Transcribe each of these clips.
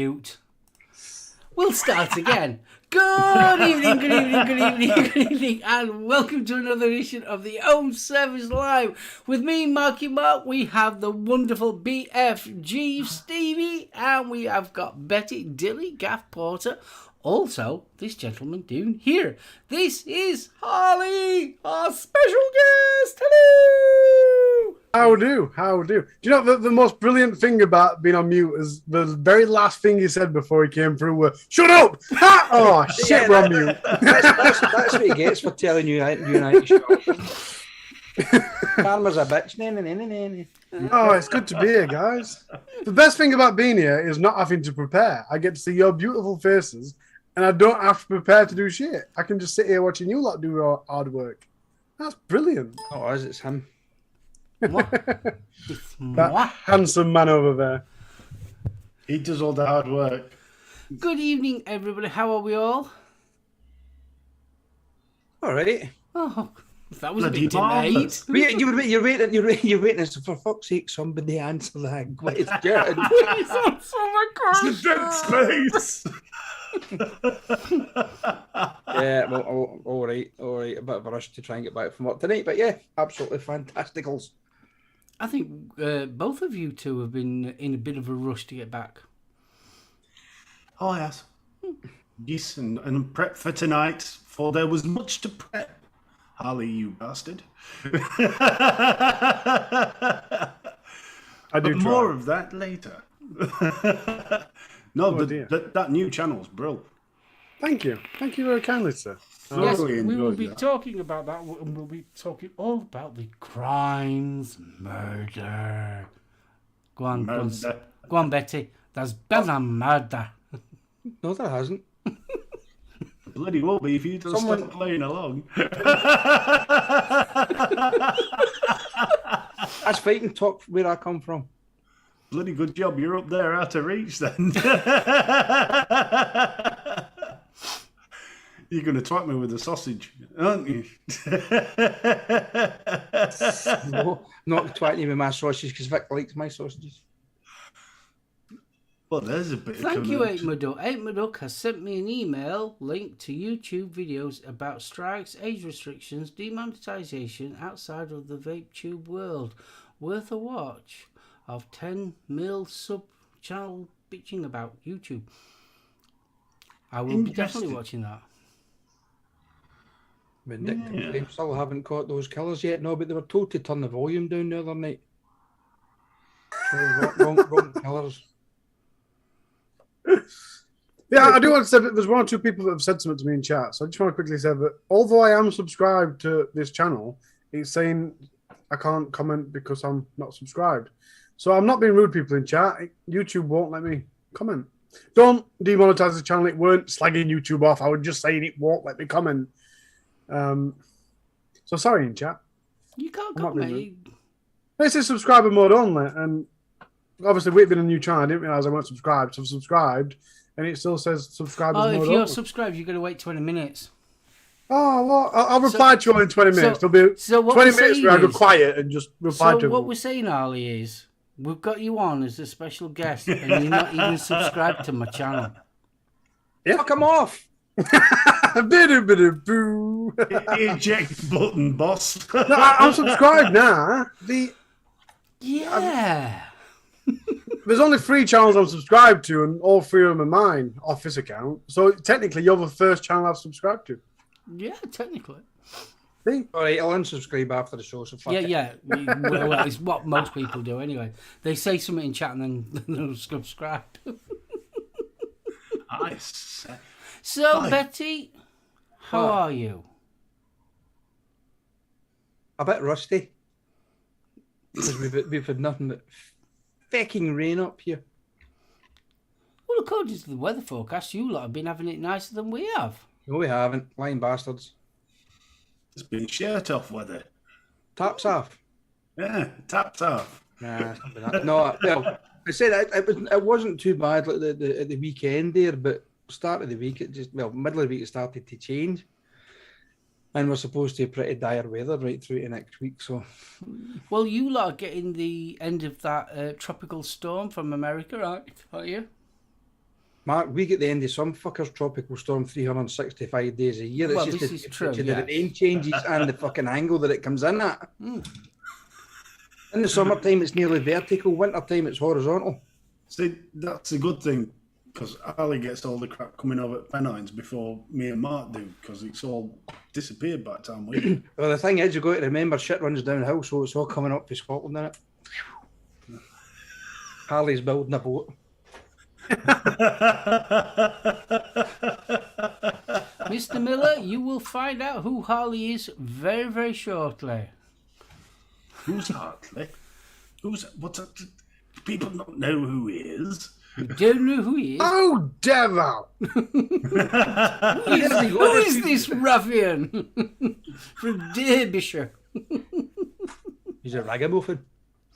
Mute. We'll start again. Good evening, good evening, good evening, good evening, and welcome to another edition of the Ohm Service Live. With me, Marky Mark, we have the wonderful BFG Stevie, and we have got Betty, Dilly, Gaff Porter, also this gentleman down here. This is Harley, our special guest. Hello! How do? Do you know the most brilliant thing about being on mute is the very last thing he said before he came through was, "Shut up!" Ha! Oh, shit, we're on mute. That's what he gets for telling you how to shut up. Karma's a bitch. Oh, it's good to be here, guys. The best thing about being here is not having to prepare. I get to see your beautiful faces, and I don't have to prepare to do shit. I can just sit here watching you lot do your hard work. That's brilliant. Oh, it's him. That handsome man over there. He does all the hard work. Good evening, everybody. How are we all? All right. Oh, that was Bloody a bit delayed. You're waiting. For fuck's sake, somebody answer that question. Please answer my question. Dead space. Yeah, well, all right. A bit of a rush to try and get back from work tonight, but yeah, absolutely fantasticals. I think both of you two have been in a bit of a rush to get back. Oh, yes. Yes, and prep for tonight, for there was much to prep. Harley, you bastard. I do but more of that later. No, that new channel's brilliant. Thank you very kindly, sir. Yes, really we will enjoyed be that. talking about that, and we'll be talking all about the crimes, murder. Go on, Murder. Go on, Betty. There's been a murder. No, there hasn't. Bloody will be if you don't stop playing along. That's fighting talk where I come from. Bloody good job, you're up there out of reach then. You're going to twat me with a sausage, aren't you? No, not twatting you with my sausage because Vic likes my sausages. Well, there's a bit Thank of you, 8Maduck. 8Maduck has sent me an email link to YouTube videos about strikes, age restrictions, demonetization outside of the vape tube world. Worth a watch of 10 mil sub channel bitching about YouTube. I will be definitely watching that. Vindictive. They still haven't caught those killers yet. No, but they were told to turn the volume down the other night. So wrong killers. Yeah, I do want to say that there's one or two people that have said something to me in chat. So I just want to quickly say that although I am subscribed to this channel, it's saying I can't comment because I'm not subscribed. So I'm not being rude, people in chat. YouTube won't let me comment. Don't demonetize the channel. It weren't slagging YouTube off. I was just saying it won't let me comment. So sorry in chat. You can't comment. This is subscriber mode only, and obviously we've been a new channel. I didn't realize I weren't subscribed, so I've subscribed, and it still says subscribers mode if you're only. subscribed, you've got to wait 20 minutes. Oh, well, I'll reply to you all in 20 minutes. There'll be 20 minutes where I go quiet and just reply to So them. what we're saying, Harley, is we've got you on as a special guest, and you're not even subscribed to my channel. Yeah. Fuck him off. Boo. Eject button, boss. No, I'm subscribed now. Yeah. There's only 3 channels I'm subscribed to, and all 3 of them are mine off this account. So technically, you're the first channel I've subscribed to. Yeah, technically. See? All right, I'll unsubscribe after the show. So fuck it. Yeah. Well, it's what most people do anyway. They say something in chat and then they'll subscribe. I say. So, Hi. Betty, how are you? A bit rusty. Because we've had nothing but fucking rain up here. Well, according to the weather forecast, you lot have been having it nicer than we have. No, we haven't. Lying bastards. It's been shirt off weather. Taps off. Yeah, taps off. Nah, it's not been that. No, well, I said it wasn't too bad like at the weekend there, but start of the week middle of the week it started to change, and we're supposed to have pretty dire weather right through to next week. So, well, you lot are getting the end of that tropical storm from America, aren't you? Mark, we get the end of some fucker's tropical storm 365 days a year. It's Well, just this the is true, temperature, yeah. the rain changes and the fucking angle that it comes in at. In the summertime, it's nearly vertical. Wintertime, it's horizontal. See, that's a good thing because Ali gets all the crap coming over at Pennines before me and Mark do because it's all disappeared by the time we do. Well, the thing is, you've got to remember, shit runs downhill, so it's all coming up to Scotland, isn't it? Harley's building a boat. Mr. Miller, you will find out who Harley is very, very shortly. Who's Hartley? What's up? People don't know who he is. You don't know who he is. Oh, devil! Who is this ruffian from Derbyshire? He's a ragamuffin.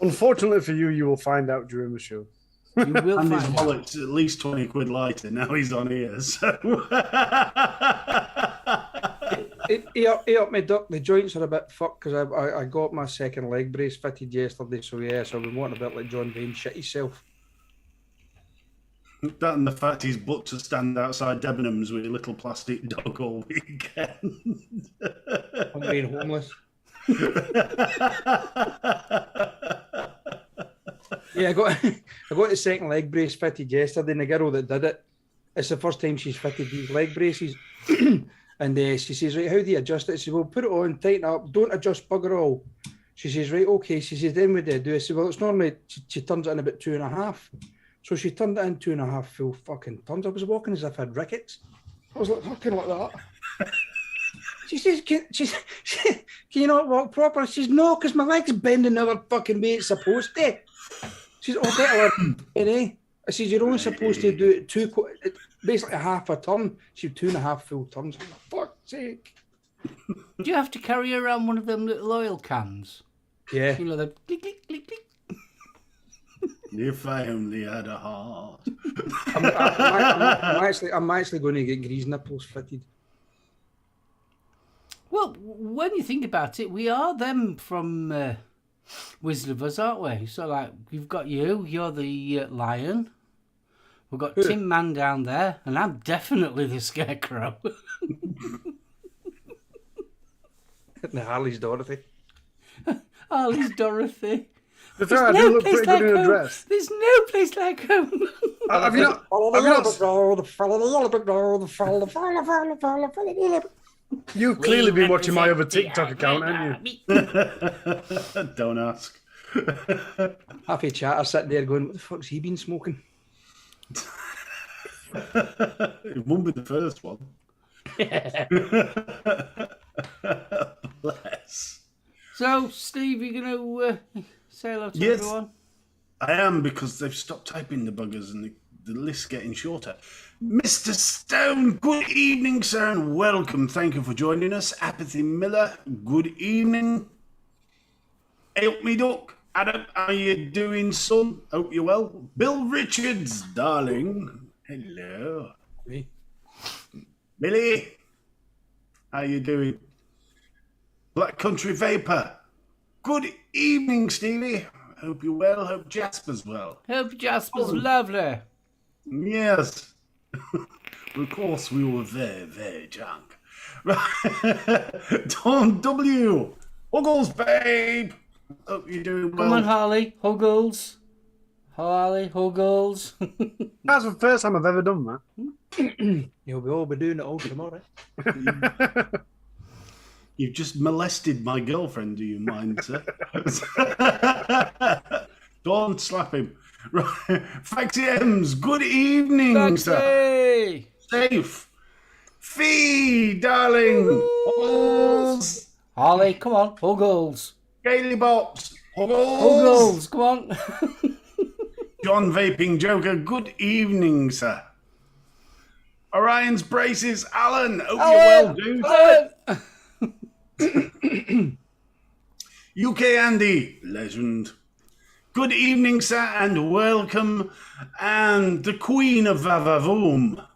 Unfortunately for you, you will find out during the show. You will And his find out. wallet's at least 20 quid lighter. Now he's on here, so. He up my duck. The joints are a bit fucked because I got my second leg brace fitted yesterday, so I've been wanting a bit like John Vane shit himself. That and the fact his butt to stand outside Debenhams with a little plastic dog all weekend. I'm being homeless. Yeah, I got the second leg brace fitted yesterday, and the girl that did it, it's the first time she's fitted these leg braces. And she says, right, how do you adjust it? She says, well, put it on, tighten it up, don't adjust bugger all. She says, right, okay. She says, then what do I do? I said, well, it's normally, she turns it in about 2.5. So she turned it in 2.5 full fucking turns. I was walking as if I had rickets. I was like, fucking like that. She says, can you not walk proper? She says, no, because my leg's bending the other fucking way it's supposed to. She says, oh, better learn. I says, you're only supposed to do it basically half a turn. She had 2.5 full turns. For fuck's sake. Do you have to carry around one of them little oil cans? Yeah. You know, the click, click, click, click. If I only had a heart. I'm actually going to get Grease nipples fitted. Well, when you think about it, we are them from Wizard of Oz, aren't we? So, like, we've got you're the lion. We've got Tin Man down there, and I'm definitely the Scarecrow. The Harley's Dorothy. Harley's Dorothy. That's right, I do look pretty good in a home. dress. There's no place like home. Have you not? You've clearly been watching my other TikTok account, haven't you? Don't ask. Half a chatter sitting there going, what the fuck's he been smoking? It won't be the first one. Bless. So, Steve, you're going to say hello to Yes. everyone? I am, because they've stopped typing the buggers and the list's getting shorter. Mr. Stone, good evening, sir, and welcome. Thank you for joining us. Apathy Miller, good evening. Help me, Duck. Adam, how you doing, son? Hope you're well. Bill Richards, darling. Hello. Me. Billy, how you doing? Black Country Vapor, good evening, Stevie. Hope you're well. Hope Jasper's well. Hope Jasper's lovely. Yes. Of course, we were very, very drunk. Right. Tom W. Huggles, babe. Hope you're doing well. Come on, Harley. Huggles. Harley, Huggles. That's the first time I've ever done that. You'll all be doing it all tomorrow. You've just molested my girlfriend, do you mind, sir? Don't slap him. Right. Faxi M's, good evening, sir. Taxi! Safe. Fee, darling. Huggles. Harley, come on. Huggles. Gaily Bops. Huggles. Huggles, come on. John Vaping Joker, good evening, sir. Orion's Braces, Alan. Hope you're well, dude. UK Andy, legend. Good evening, sir, and welcome. And the Queen of Vavavoom,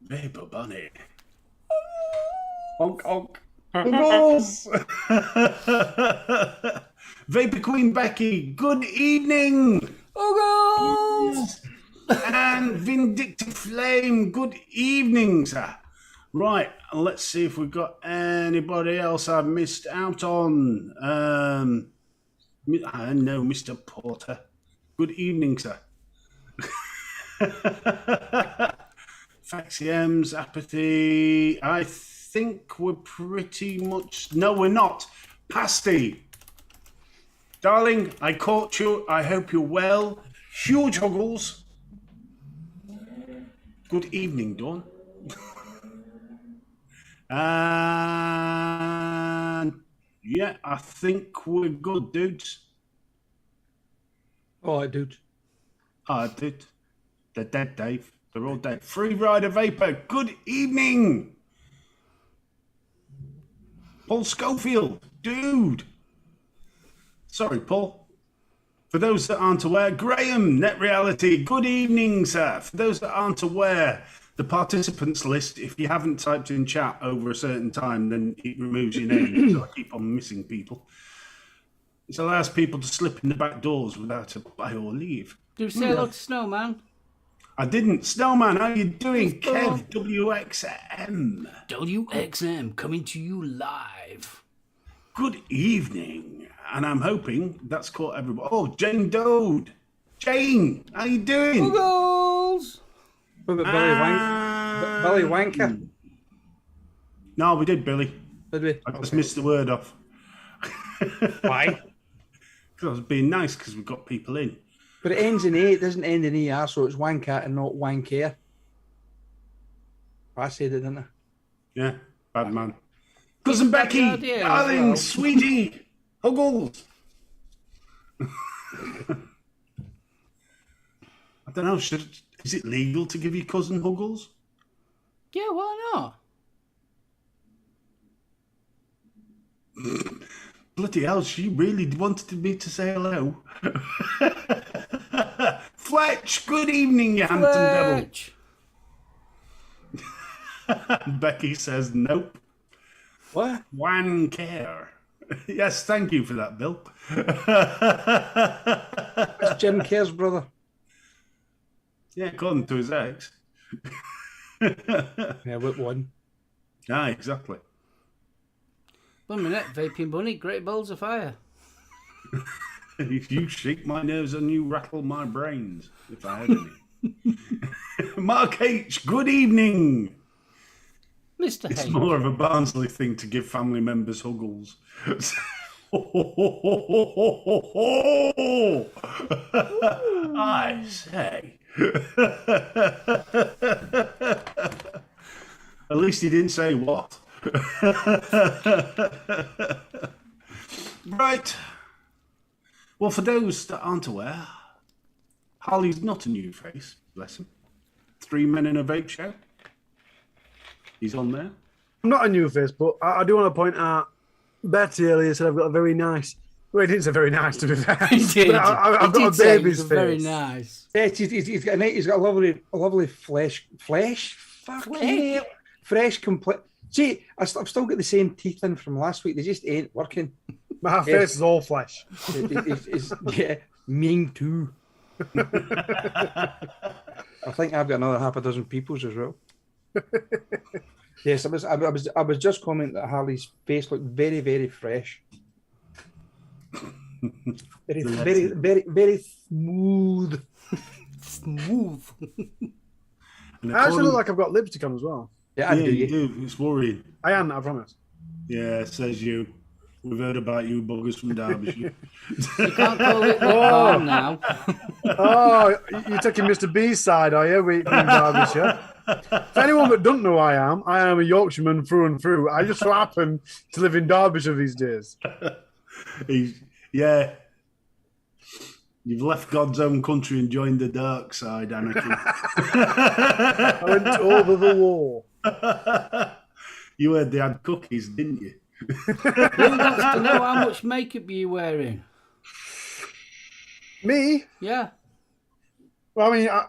Vapor Bunny. Honk, honk. Huggles. Vapor Queen Becky, good evening. Huggles! And Vindictive Flame, good evening, sir. Right, let's see if we've got anybody else I've missed out on. I know, Mr. Porter. Good evening, sir. Faxiems, Apathy. I think we're pretty much... No, we're not. Pasty. Darling, I caught you. I hope you're well. Huge huggles. Good evening, Dawn. And yeah, I think we're good, dudes. All right, dude. Ah, dude. They're dead, Dave. They're all dead. Free Rider Vapor, good evening. Paul Schofield, dude. Sorry, Paul. For those that aren't aware, Graham, Net Reality, good evening, sir. For those that aren't aware, the participants list, if you haven't typed in chat over a certain time, then it removes your name. So I keep on missing people. It allows people to slip in the back doors without a buy or leave. Do you say hello to Snowman? I didn't. Snowman, how you doing? Kev, WXM. WXM coming to you live. Good evening. And I'm hoping that's caught everybody. Oh, Jane Dode. Jane, how you doing? Googles! What about Billy Wanker? No, we did, Billy. Did we? I just missed the word off. Why? Because I was being nice because we've got people in. But it ends in A, it doesn't end in ER, so it's wanker and not wanker. I said it, didn't I? Yeah, bad man. Cousin Becky, idea as darling, well. sweetie, huggles. I don't know, is it legal to give your cousin huggles? Yeah, why not? Bloody hell, she really wanted me to say hello. Fletch, good evening, you handsome devil. Fletch. Becky says nope. What? One care. Yes, thank you for that, Bill. It's Jim Kerr's brother. Yeah, according to his ex. Yeah, what one? Ah, exactly. 1 minute, Vaping Bunny, great balls of fire. If you shake my nerves and you rattle my brains, if I had any. Mark H, good evening. Mr. It's Hay. more of a Barnsley thing to give family members huggles. I say. At least he didn't say what. Right. Well, for those that aren't aware, Harley's not a new face, bless him. 3 Men in a Vape Show. He's on there. I'm not a new face, but I do want to point out Betty earlier said I've got a very nice. Well, he didn't say very nice to be fair. He did. But I've He got did a say it baby's was face. very nice. Yeah, he's got a lovely flesh. Fucking fresh, complete. See, I've still got the same teeth in from last week. They just ain't working. My face is all flesh. Yeah, mine too. I think I've got another half a dozen peoples as well. Yes, I was just commenting that Harley's face looked very, very fresh. Very smooth. Smooth. I actually look like I've got lipstick on as well. Yeah, I Yeah, do. you do. It's worrying. I am, I promise. Yeah, says you. We've heard about you buggers from Derbyshire. You can't call it the barn now. Oh, you're taking Mr. B's side, are you? We in Derbyshire. For anyone that don't know who I am a Yorkshireman through and through. I just so happen to live in Derbyshire these days. Yeah. You've left God's own country and joined the dark side, Anarchy. I went over the wall. You heard they had cookies, didn't you? Who wants to know how much makeup you're wearing? Me? Yeah. Well, I mean, I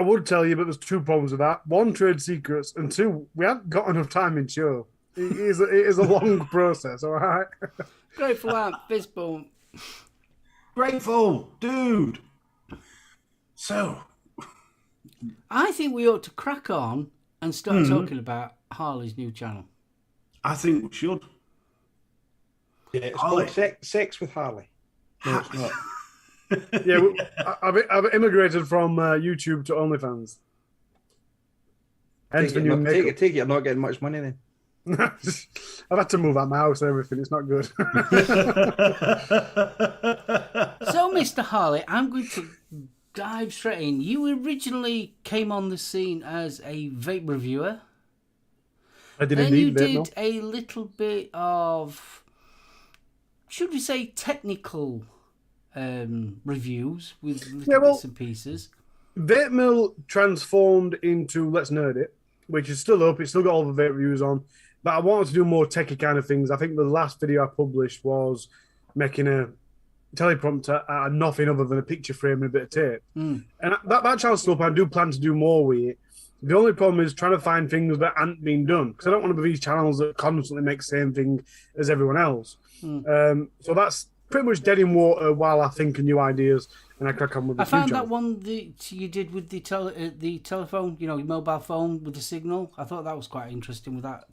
would tell you, but there's two problems with that. One, trade secrets, and two, we haven't got enough time in show. It is a long process, all right? Grateful Ant, fist bump. Grateful, dude. So, I think we ought to crack on and start talking about Harley's new channel. I think we should. Yeah, it's Harley. called Sex with Harley. No, it's not. Yeah, I've immigrated from YouTube to OnlyFans. Hence the new makeup. Take it, you're not getting much money then. I've had to move out my house and everything. It's not good. So, Mr. Harley, I'm going to dive straight in. You originally came on the scene as a vape reviewer. I did Then indeed. you vape, no? did a little bit of, should we say, technical reviews with little bits and pieces. Vape Mill transformed into Let's Nerd It, which is still up. It's still got all the vape reviews on. But I wanted to do more techie kind of things. I think the last video I published was making a teleprompter out of nothing other than a picture frame and a bit of tape. And that channel's still up. I do plan to do more with it. The only problem is trying to find things that aren't being done, because I don't want to be these channels that constantly make the same thing as everyone else. So that's pretty much dead in water while I think of new ideas and I crack on with the I found future. that one that you did with the telephone, your mobile phone with the signal. I thought that was quite interesting with that.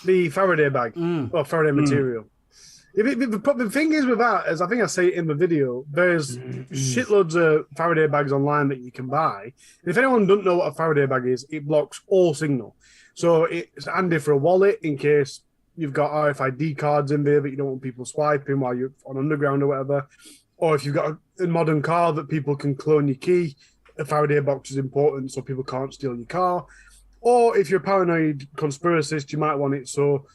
The Faraday bag, or Faraday material. The thing is with that, as I think I say it in the video, there's shitloads of Faraday bags online that you can buy. And if anyone doesn't know what a Faraday bag is, it blocks all signal. So it's handy for a wallet in case you've got RFID cards in there that you don't want people swiping while you're on underground or whatever. Or if you've got a modern car that people can clone your key, a Faraday box is important so people can't steal your car. Or if you're a paranoid conspiracist, you might want it so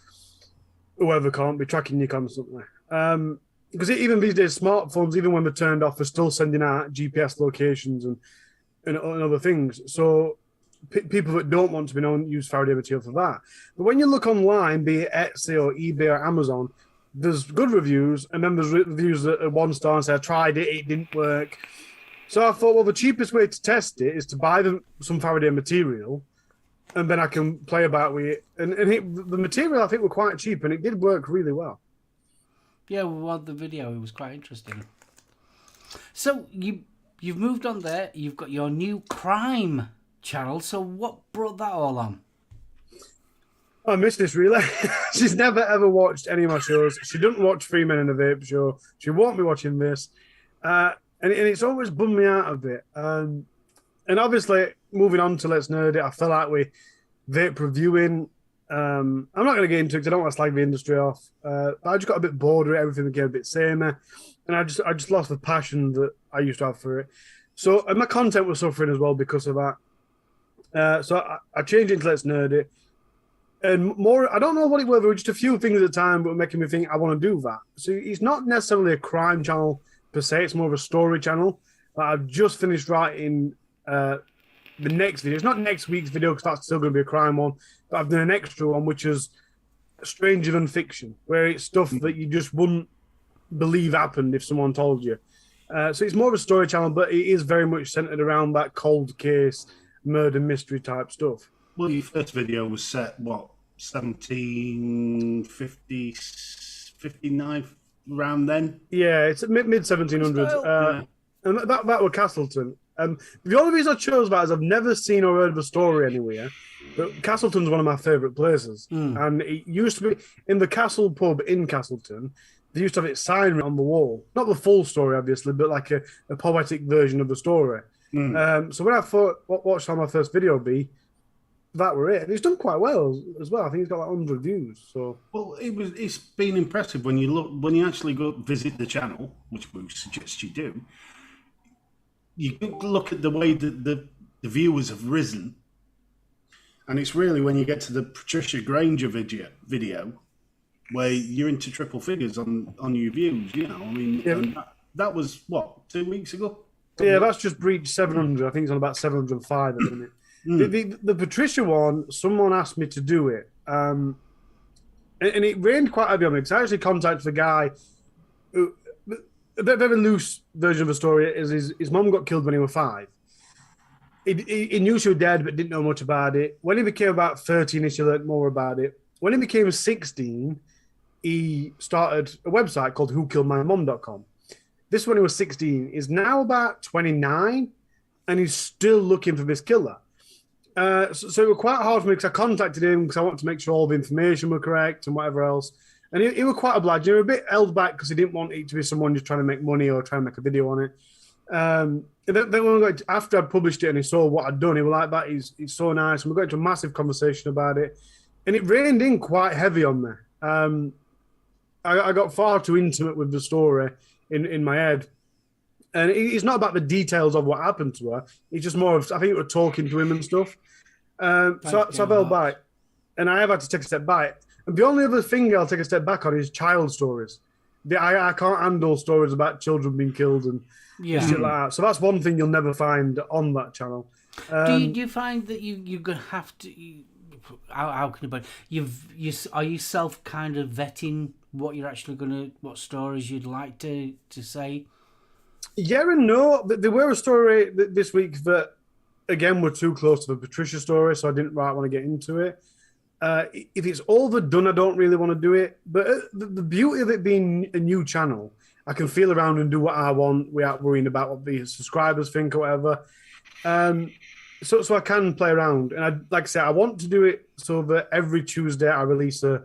whoever can't be tracking you constantly. Because even these days, smartphones, even when they're turned off, are still sending out GPS locations and other things. So people that don't want to be known use Faraday material for that. But when you look online, be it Etsy or eBay or Amazon, there's good reviews, and then there's reviews that are 1 star and say, I tried it, it didn't work. So I thought, well, the cheapest way to test it is to buy some Faraday material, and then I can play about with it. And the material, I think, were quite cheap, and it did work really well. Yeah, we watched the video. It was quite interesting. So you've moved on there. You've got your new crime channel. So what brought that all on? I miss this really. She's never ever watched any of my shows. She doesn't watch Three Men in a Vape Show. She won't be watching this, and it's always bummed me out a bit. And obviously, moving on to Let's Nerd It, I fell out with vape reviewing. I'm not going to get into it because I don't want to slag the industry off. But I just got a bit bored with it. Everything became a bit samey, and I just lost the passion that I used to have for it. So and my content was suffering as well because of that. So I changed into Let's Nerd It. And more, I don't know what it were. There were just a few things at the time that were making me think I want to do that. So it's not necessarily a crime channel per se. It's more of a story channel. I've just finished writing the next video. It's not next week's video because that's still going to be a crime one. But I've done an extra one, which is stranger than fiction, where it's stuff that you just wouldn't believe happened if someone told you. So it's more of a story channel, but it is very much centered around that cold case, murder mystery type stuff. Well, your first video was set, 1750, 59 around then? Yeah, it's mid 1700s. And that were Castleton. The only reason I chose that is I've never seen or heard of a story anywhere, but Castleton's one of my favourite places. And it used to be in the Castle pub in Castleton. They used to have its sign on the wall. Not the full story, obviously, but like a poetic version of the story. So when I thought, what shall my first video be? That were it. And it's done quite well as well. I think it's got like 100 views. So it's been impressive when you actually go visit the channel, which we suggest you do. You look at the way that the viewers have risen, and it's really when you get to the Patricia Granger video where you're into triple figures on your views. I mean, and that was what, 2 weeks ago. Yeah, that's just breached 700. I think it's on about 705 at the minute. The Patricia one, someone asked me to do it, and it rained quite heavy on me because I actually contacted the guy who, a very loose version of the story is his mum got killed when he was 5. He knew she was dead but didn't know much about it. When he became about 13-ish, he learned more about it. When he became 16, he started a website called whokilledmymom.com. This when he was 16 is now about 29. and he's still looking for this killer. So it was quite hard for me because I contacted him because I wanted to make sure all the information were correct and whatever else. And he was quite obliging. He was a bit held back because he didn't want it to be someone just trying to make money or trying to make a video on it. And then when we got after I'd published it and he saw what I'd done, he was like, "That he's so nice." And we got into a massive conversation about it, and it rained in quite heavy on me. I got far too intimate with the story in my head. And it's not about the details of what happened to her. It's just more of, I think, we were talking to him and stuff. So I fell back. And I have had to take a step back. And the only other thing I'll take a step back on is child stories. I can't handle stories about children being killed and shit like that. So that's one thing you'll never find on that channel. Do you find that you're gonna have to? How can you put it? Are you self kind of vetting what you're actually what stories you'd like to say? Yeah and no. There were a story this week that, again, were too close to the Patricia story, so I didn't want to get into it. If it's overdone, I don't really want to do it. But the beauty of it being a new channel, I can feel around and do what I want without worrying about what the subscribers think or whatever. So I can play around. And like I said, I want to do it so that every Tuesday I release a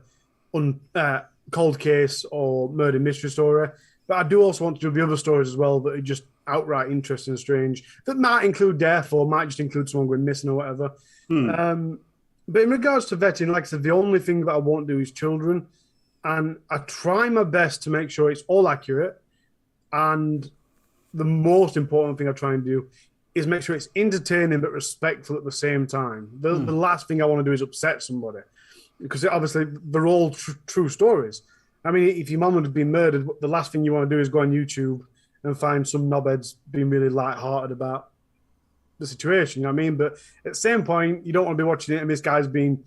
cold case or murder mystery story. But I do also want to do the other stories as well that are just outright interesting and strange. That might include death or might just include someone going missing or whatever. But in regards to vetting, like I said, the only thing that I won't do is children. And I try my best to make sure it's all accurate. And the most important thing I try and do is make sure it's entertaining but respectful at the same time. The last thing I want to do is upset somebody. Because obviously they're all true stories. I mean, if your mum had been murdered, the last thing you want to do is go on YouTube and find some knobheads being really light-hearted about the situation, you know what I mean? But at the same point, you don't want to be watching it and this guy's been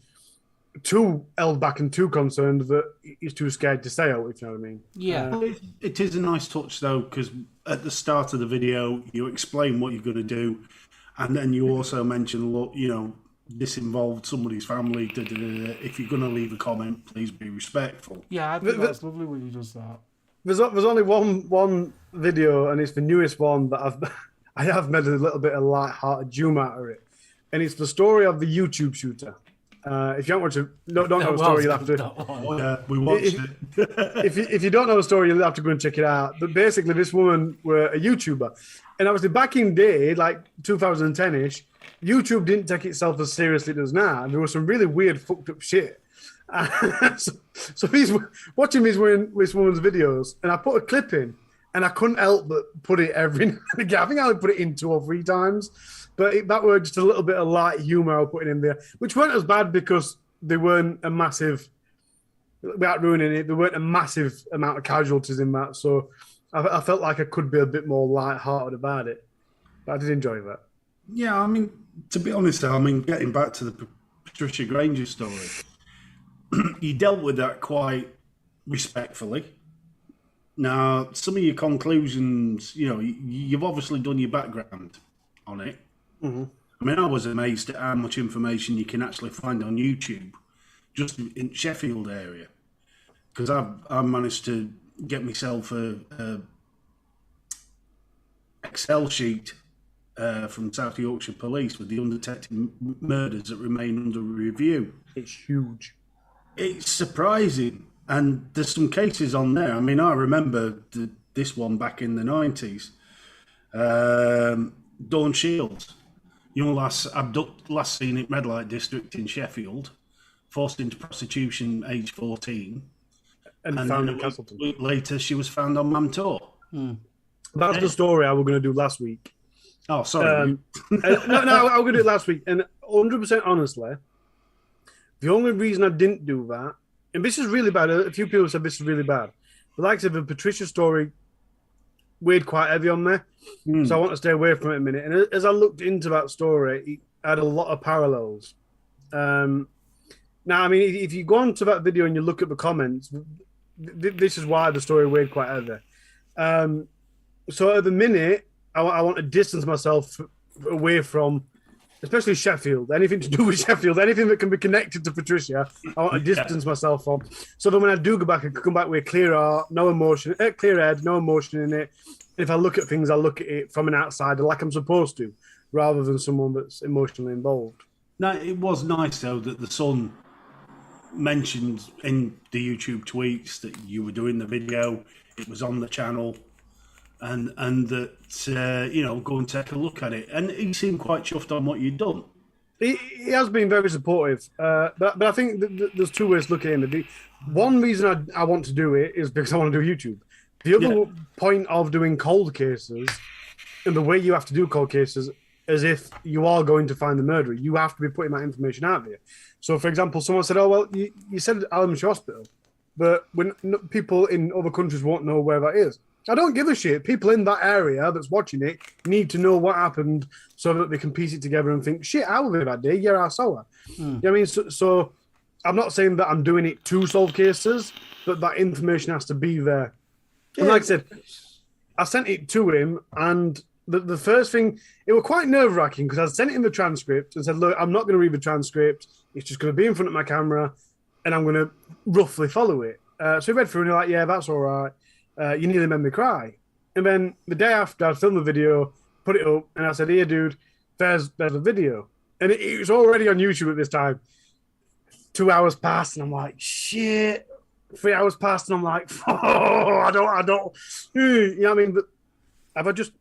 too held back and too concerned that he's too scared to say out, if you know what I mean. Yeah. It is a nice touch, though, because at the start of the video, you explain what you're going to do, and then you also mention, look, you know, this involved somebody's family. If you're going to leave a comment, please be respectful. Yeah, I think that's lovely when he does that. There's only one video, and it's the newest one that I have made a little bit of light-hearted humor out of it, and it's the story of the YouTube shooter. If you don't watch it, don't know the story, you'll have to. We watched it. if you don't know the story, you'll have to go and check it out. But basically, this woman were a YouTuber, and obviously back in day, like 2010-ish, YouTube didn't take itself as seriously as it does now. And there was some really weird, fucked up shit. So he's watching this woman's videos, and I put a clip in, and I couldn't help but put it every now and again. I think I only put it in 2 or 3 times, but that were just a little bit of light humor I was putting in there, which weren't as bad because they weren't a massive, without ruining it, there weren't a massive amount of casualties in that. So I felt like I could be a bit more light-hearted about it. But I did enjoy that. Yeah, I mean, to be honest, getting back to the Patricia Granger story, you dealt with that quite respectfully. Now, some of your conclusions, you know, you've obviously done your background on it. Mm-hmm. I mean, I was amazed at how much information you can actually find on YouTube, just in Sheffield area, because I managed to get myself a Excel sheet from South Yorkshire Police with the undetected murders that remain under review. It's huge. It's surprising. And there's some cases on there. I mean, I remember this one back in the 90s. Dawn Shields, young lass abducted, last seen at Red Light District in Sheffield, forced into prostitution age 14. And found in Castleton. A week later, she was found on Mantor. That's the story I was going to do last week. Oh, sorry. No, I was going to do it last week. And 100% honestly, the only reason I didn't do that, and this is really bad, a few people said this is really bad, but like I said, the Patricia story weighed quite heavy on me, so I want to stay away from it a minute. And as I looked into that story, it had a lot of parallels. Now, I mean, if you go onto that video and you look at the comments, this is why the story weighed quite heavy. So at the minute, I want to distance myself away from, especially Sheffield, anything to do with Sheffield, anything that can be connected to Patricia, I want to distance myself from. So that when I do go back, I can come back with a clear heart, no emotion, clear head, no emotion in it. And if I look at things, I look at it from an outsider like I'm supposed to. rather than someone that's emotionally involved. No, it was nice though that the son mentioned in the YouTube tweets that you were doing the video. It was on the channel, and that go and take a look at it. And he seemed quite chuffed on what you'd done. He has been very supportive, but I think there's two ways to look at him. The one reason I want to do it is because I want to do YouTube. The other point of doing cold cases, and the way you have to do cold cases, is if you are going to find the murderer, you have to be putting that information out there. So, for example, someone said, "Oh, well, you said Allenshire Hospital, but when people in other countries won't know where that is." I don't give a shit. People in that area that's watching it need to know what happened so that they can piece it together and think, shit, I was there that day. Yeah, I saw her. You know what I mean? So I'm not saying that I'm doing it to solve cases, but that information has to be there. And like I said, I sent it to him, and the first thing, it was quite nerve-wracking because I sent him the transcript and said, look, I'm not going to read the transcript. It's just going to be in front of my camera, and I'm going to roughly follow it. So he read through, and he's like, yeah, that's all right. You nearly made me cry. And then the day after, I filmed the video, put it up, and I said, here, dude, there's a video. And it was already on YouTube at this time. 2 hours passed, and I'm like, shit. 3 hours passed, and I'm like, oh, I don't. You know what I mean? But have I just...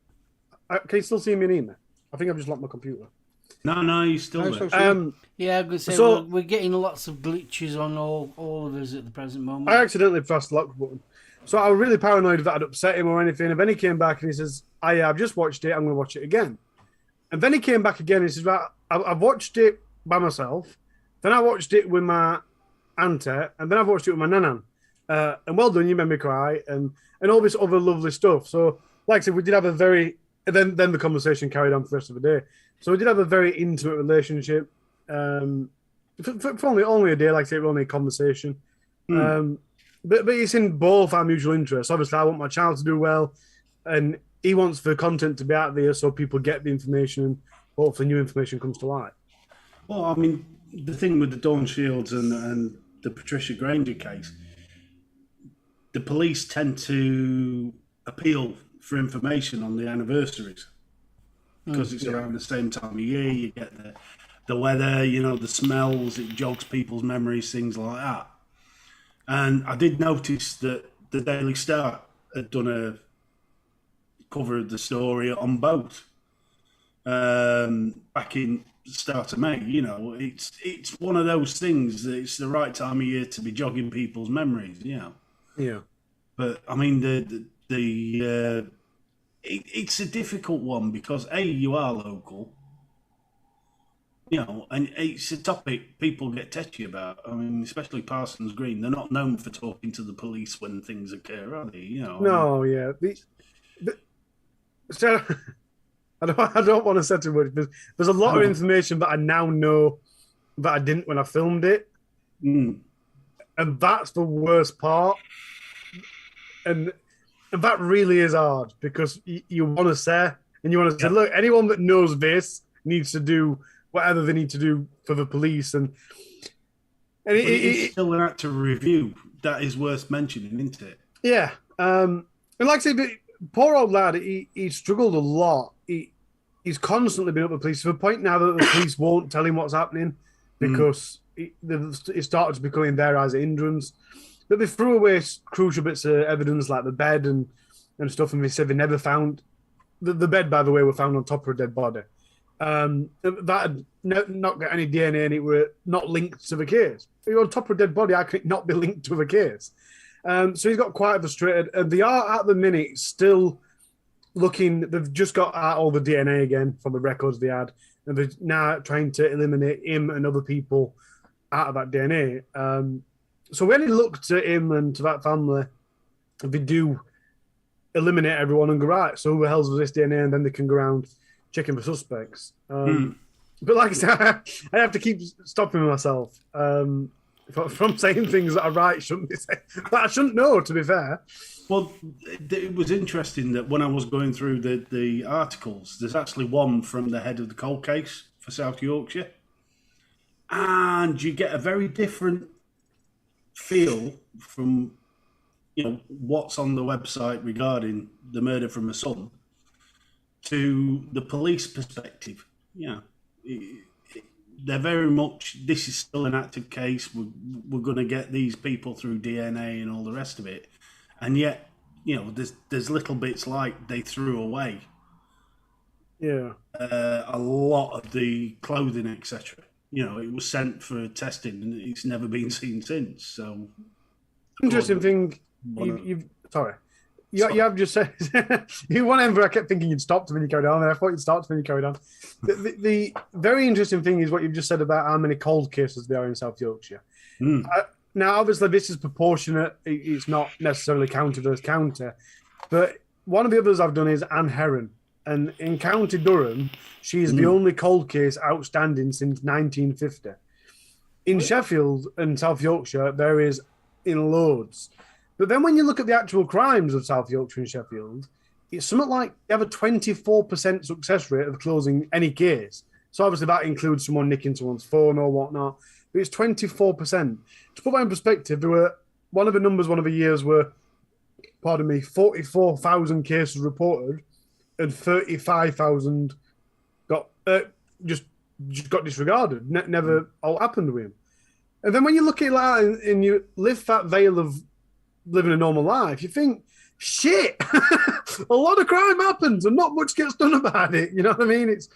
can you still see me in email? I think I've just locked my computer. No, you're still there. Yeah, I'm going to say, we're getting lots of glitches on all of us at the present moment. I accidentally pressed the lock button. So I was really paranoid that I'd upset him or anything. And then he came back and he says, I've just watched it. I'm going to watch it again. And then he came back again and he says, right, I've watched it by myself. Then I watched it with my auntie. And then I've watched it with my nanan. And well done, you made me cry. And all this other lovely stuff. So, like I said, we did have a very... And then the conversation carried on for the rest of the day. So we did have a very intimate relationship. For only a day, like I said, only a conversation. But it's in both our mutual interests. Obviously, I want my child to do well, and he wants the content to be out there so people get the information and hopefully new information comes to light. Well, I mean, the thing with the Dawn Shields and the Patricia Granger case, the police tend to appeal for information on the anniversaries because it's around the same time of year. You get the weather, the smells, it jogs people's memories, things like that. And I did notice that the Daily Star had done a cover of the story on both back in the start of May. It's one of those things that it's the right time of year to be jogging people's memories. Yeah. But I mean, it's a difficult one because you are local. And it's a topic people get touchy about. I mean, especially Parsons Green. They're not known for talking to the police when things occur, are they? No, yeah. So, I don't want to say too much, but there's a lot of information that I now know that I didn't when I filmed it. And that's the worst part. And that really is hard because you want to say, and you want to say, look, anyone that knows this needs to do whatever they need to do for the police, and it's still an act of review that is worth mentioning, isn't it? Yeah, and like I say, the poor old lad, he struggled a lot. He's constantly been up with the police to the point now that the police won't tell him what's happening because it started to become in their eyes a hindrance. But they threw away crucial bits of evidence like the bed and stuff, and they said they never found the bed. By the way, were found on top of a dead body. That had not got any DNA and it were not linked to the case. You're on top of a dead body, how can it not be linked to the case? So he's got quite frustrated. And they are at the minute still looking, they've just got out all the DNA again from the records they had, and they're now trying to eliminate him and other people out of that DNA. So when he looked at him and to that family, they do eliminate everyone and go, right, so who the hell's this DNA? And then they can go around checking for suspects. But like I said, I have to keep stopping myself from saying things that are right, shouldn't be said. But I shouldn't know, to be fair. Well, it was interesting that when I was going through the articles, there's actually one from the head of the cold case for South Yorkshire. And you get a very different feel from, what's on the website regarding the murder from a son to the police perspective. They're very much, this is still an active case. We're going to get these people through DNA and all the rest of it. And yet, there's little bits like they threw away. Yeah. A lot of the clothing, etc. It was sent for testing and it's never been seen since. So, interesting thing, you have just said, one end where I kept thinking you'd stopped when you carried on, and I thought you'd stopped when you carried on. The very interesting thing is what you've just said about how many cold cases there are in South Yorkshire. Now, obviously, this is proportionate. It's not necessarily counted as counter. But one of the others I've done is Anne Heron. And in County Durham, she is the only cold case outstanding since 1950. In Sheffield and South Yorkshire, there is in loads. But then when you look at the actual crimes of South Yorkshire and Sheffield, it's something like they have a 24% success rate of closing any case. So obviously that includes someone nicking someone's phone or whatnot. But it's 24%. To put that in perspective, there were one of the years were, 44,000 cases reported and 35,000 got just got disregarded. Never all happened with him. And then when you look at it like that and you lift that veil of living a normal life, you think, shit, a lot of crime happens and not much gets done about it. You know what I mean? It's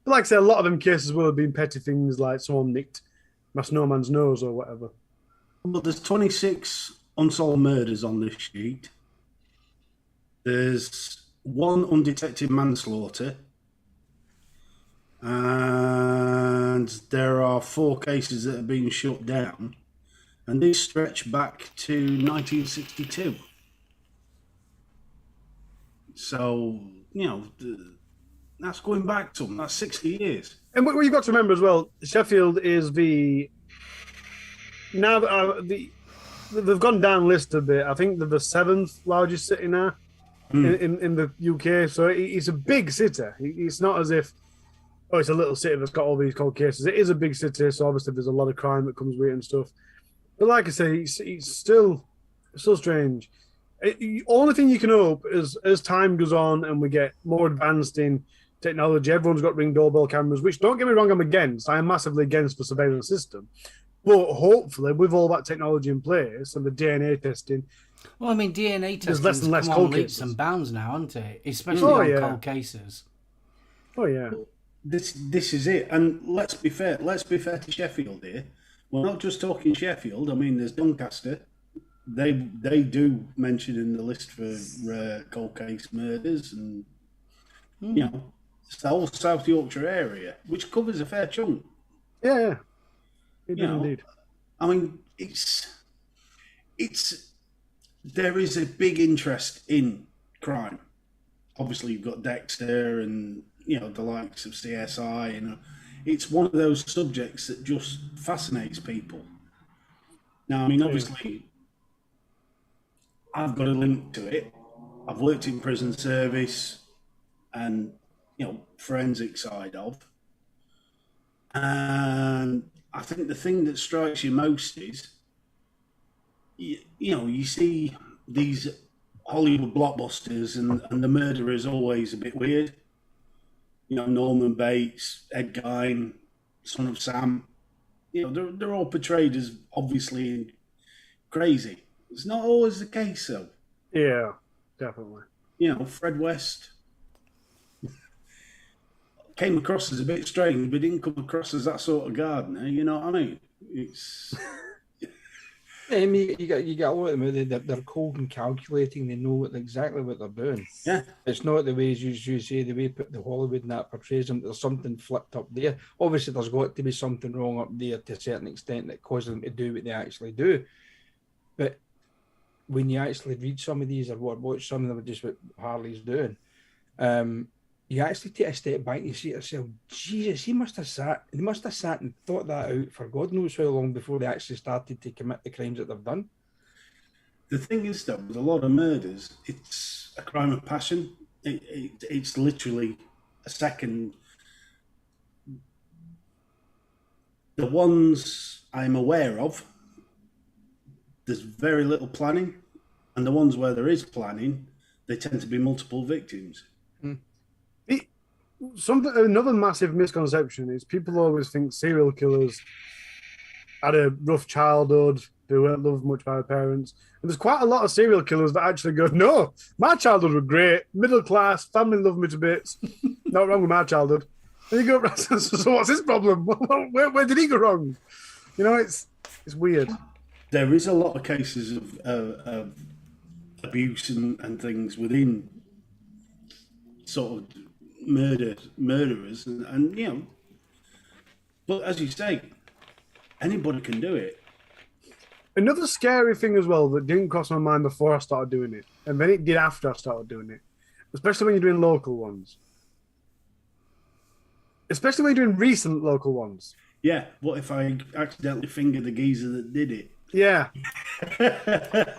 like I say, a lot of them cases will have been petty things like someone nicked my snowman's nose or whatever. Well, there's 26 unsolved murders on this sheet. There's one undetected manslaughter. And there are 4 cases that have been shut down. And these stretch back to 1962. So, that's going back to them. That's 60 years. And what you've got to remember as well, Sheffield is they've gone down list a bit. I think they're the 7th largest city now in the UK. So it's a big city. It's not as if, it's a little city that's got all these cold cases. It is a big city, so obviously there's a lot of crime that comes with it and stuff. But like I say, it's still strange. The only thing you can hope is as time goes on and we get more advanced in technology, everyone's got Ring doorbell cameras, which, don't get me wrong, I'm against. I am massively against the surveillance system. But hopefully, with all that technology in place and the DNA testing... Well, I mean, DNA testing less and less come cold on leaps cases. and bounds now, isn't it? Especially on cold cases. Oh, yeah. This is it. And let's be fair to Sheffield here. We're not just talking Sheffield. I mean, there's Doncaster. They do mention in the list for cold case murders, and it's the whole South Yorkshire area, which covers a fair chunk. Yeah, it does indeed. I mean, there is a big interest in crime. Obviously, you've got Dexter and the likes of CSI. It's one of those subjects that just fascinates people. Now, I mean, obviously, I've got a link to it. I've worked in prison service and, forensic side of. And I think the thing that strikes you most is, you see these Hollywood blockbusters and the murderer is always a bit weird. Norman Bates, Ed Gein, Son of Sam. They're all portrayed as obviously crazy. It's not always the case, though. Yeah, definitely. Fred West came across as a bit strange, but didn't come across as that sort of gardener. You know what I mean? It's. I mean, you got a lot of them. They're cold and calculating. They know exactly what they're doing. Yeah, it's not the ways you say the way the Hollywood and that portrays them. There's something flipped up there. Obviously, there's got to be something wrong up there to a certain extent that causes them to do what they actually do. But when you actually read some of these or watch some of them, just what Harley's doing, you actually take a step back and you see yourself, Jesus, they must have sat and thought that out for God knows how long before they actually started to commit the crimes that they've done. The thing is, though, with a lot of murders, it's a crime of passion. It's literally a second. The ones I'm aware of, there's very little planning, and the ones where there is planning, they tend to be multiple victims. The Another massive misconception is people always think serial killers had a rough childhood, they weren't loved much by their parents. And there's quite a lot of serial killers that actually go, no, my childhood was great, middle class, family loved me to bits, not wrong with my childhood. And you go, so what's his problem? Where did he go wrong? You know, it's weird. There is a lot of cases of abuse and things within sort of murderers, and you know, but as you say, anybody can do it. Another scary thing as well that didn't cross my mind before I started doing it, and then it did after I started doing it, especially when you're doing local ones. Especially when you're doing recent local ones. Yeah, what if I accidentally fingered the geezer that did it? Yeah.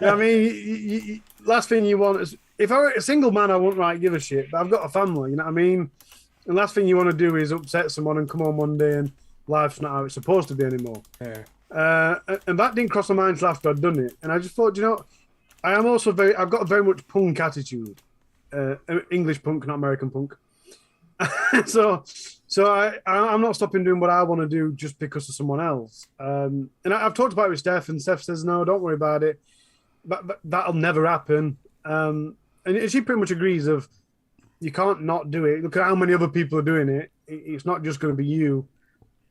I mean, last thing you want is, if I were a single man, I wouldn't like give a shit, but I've got a family, you know what I mean? And last thing you want to do is upset someone and come home one day and life's not how it's supposed to be anymore. Yeah. And that didn't cross my mind until after I'd done it. And I just thought, you know, I've got a very much punk attitude. English punk, not American punk. so I'm not stopping doing what I want to do just because of someone else. And I've talked about it with Steph, and Steph says, no, don't worry about it. But that'll never happen. And she pretty much agrees of, you can't not do it. Look at how many other people are doing it. It's not just going to be you.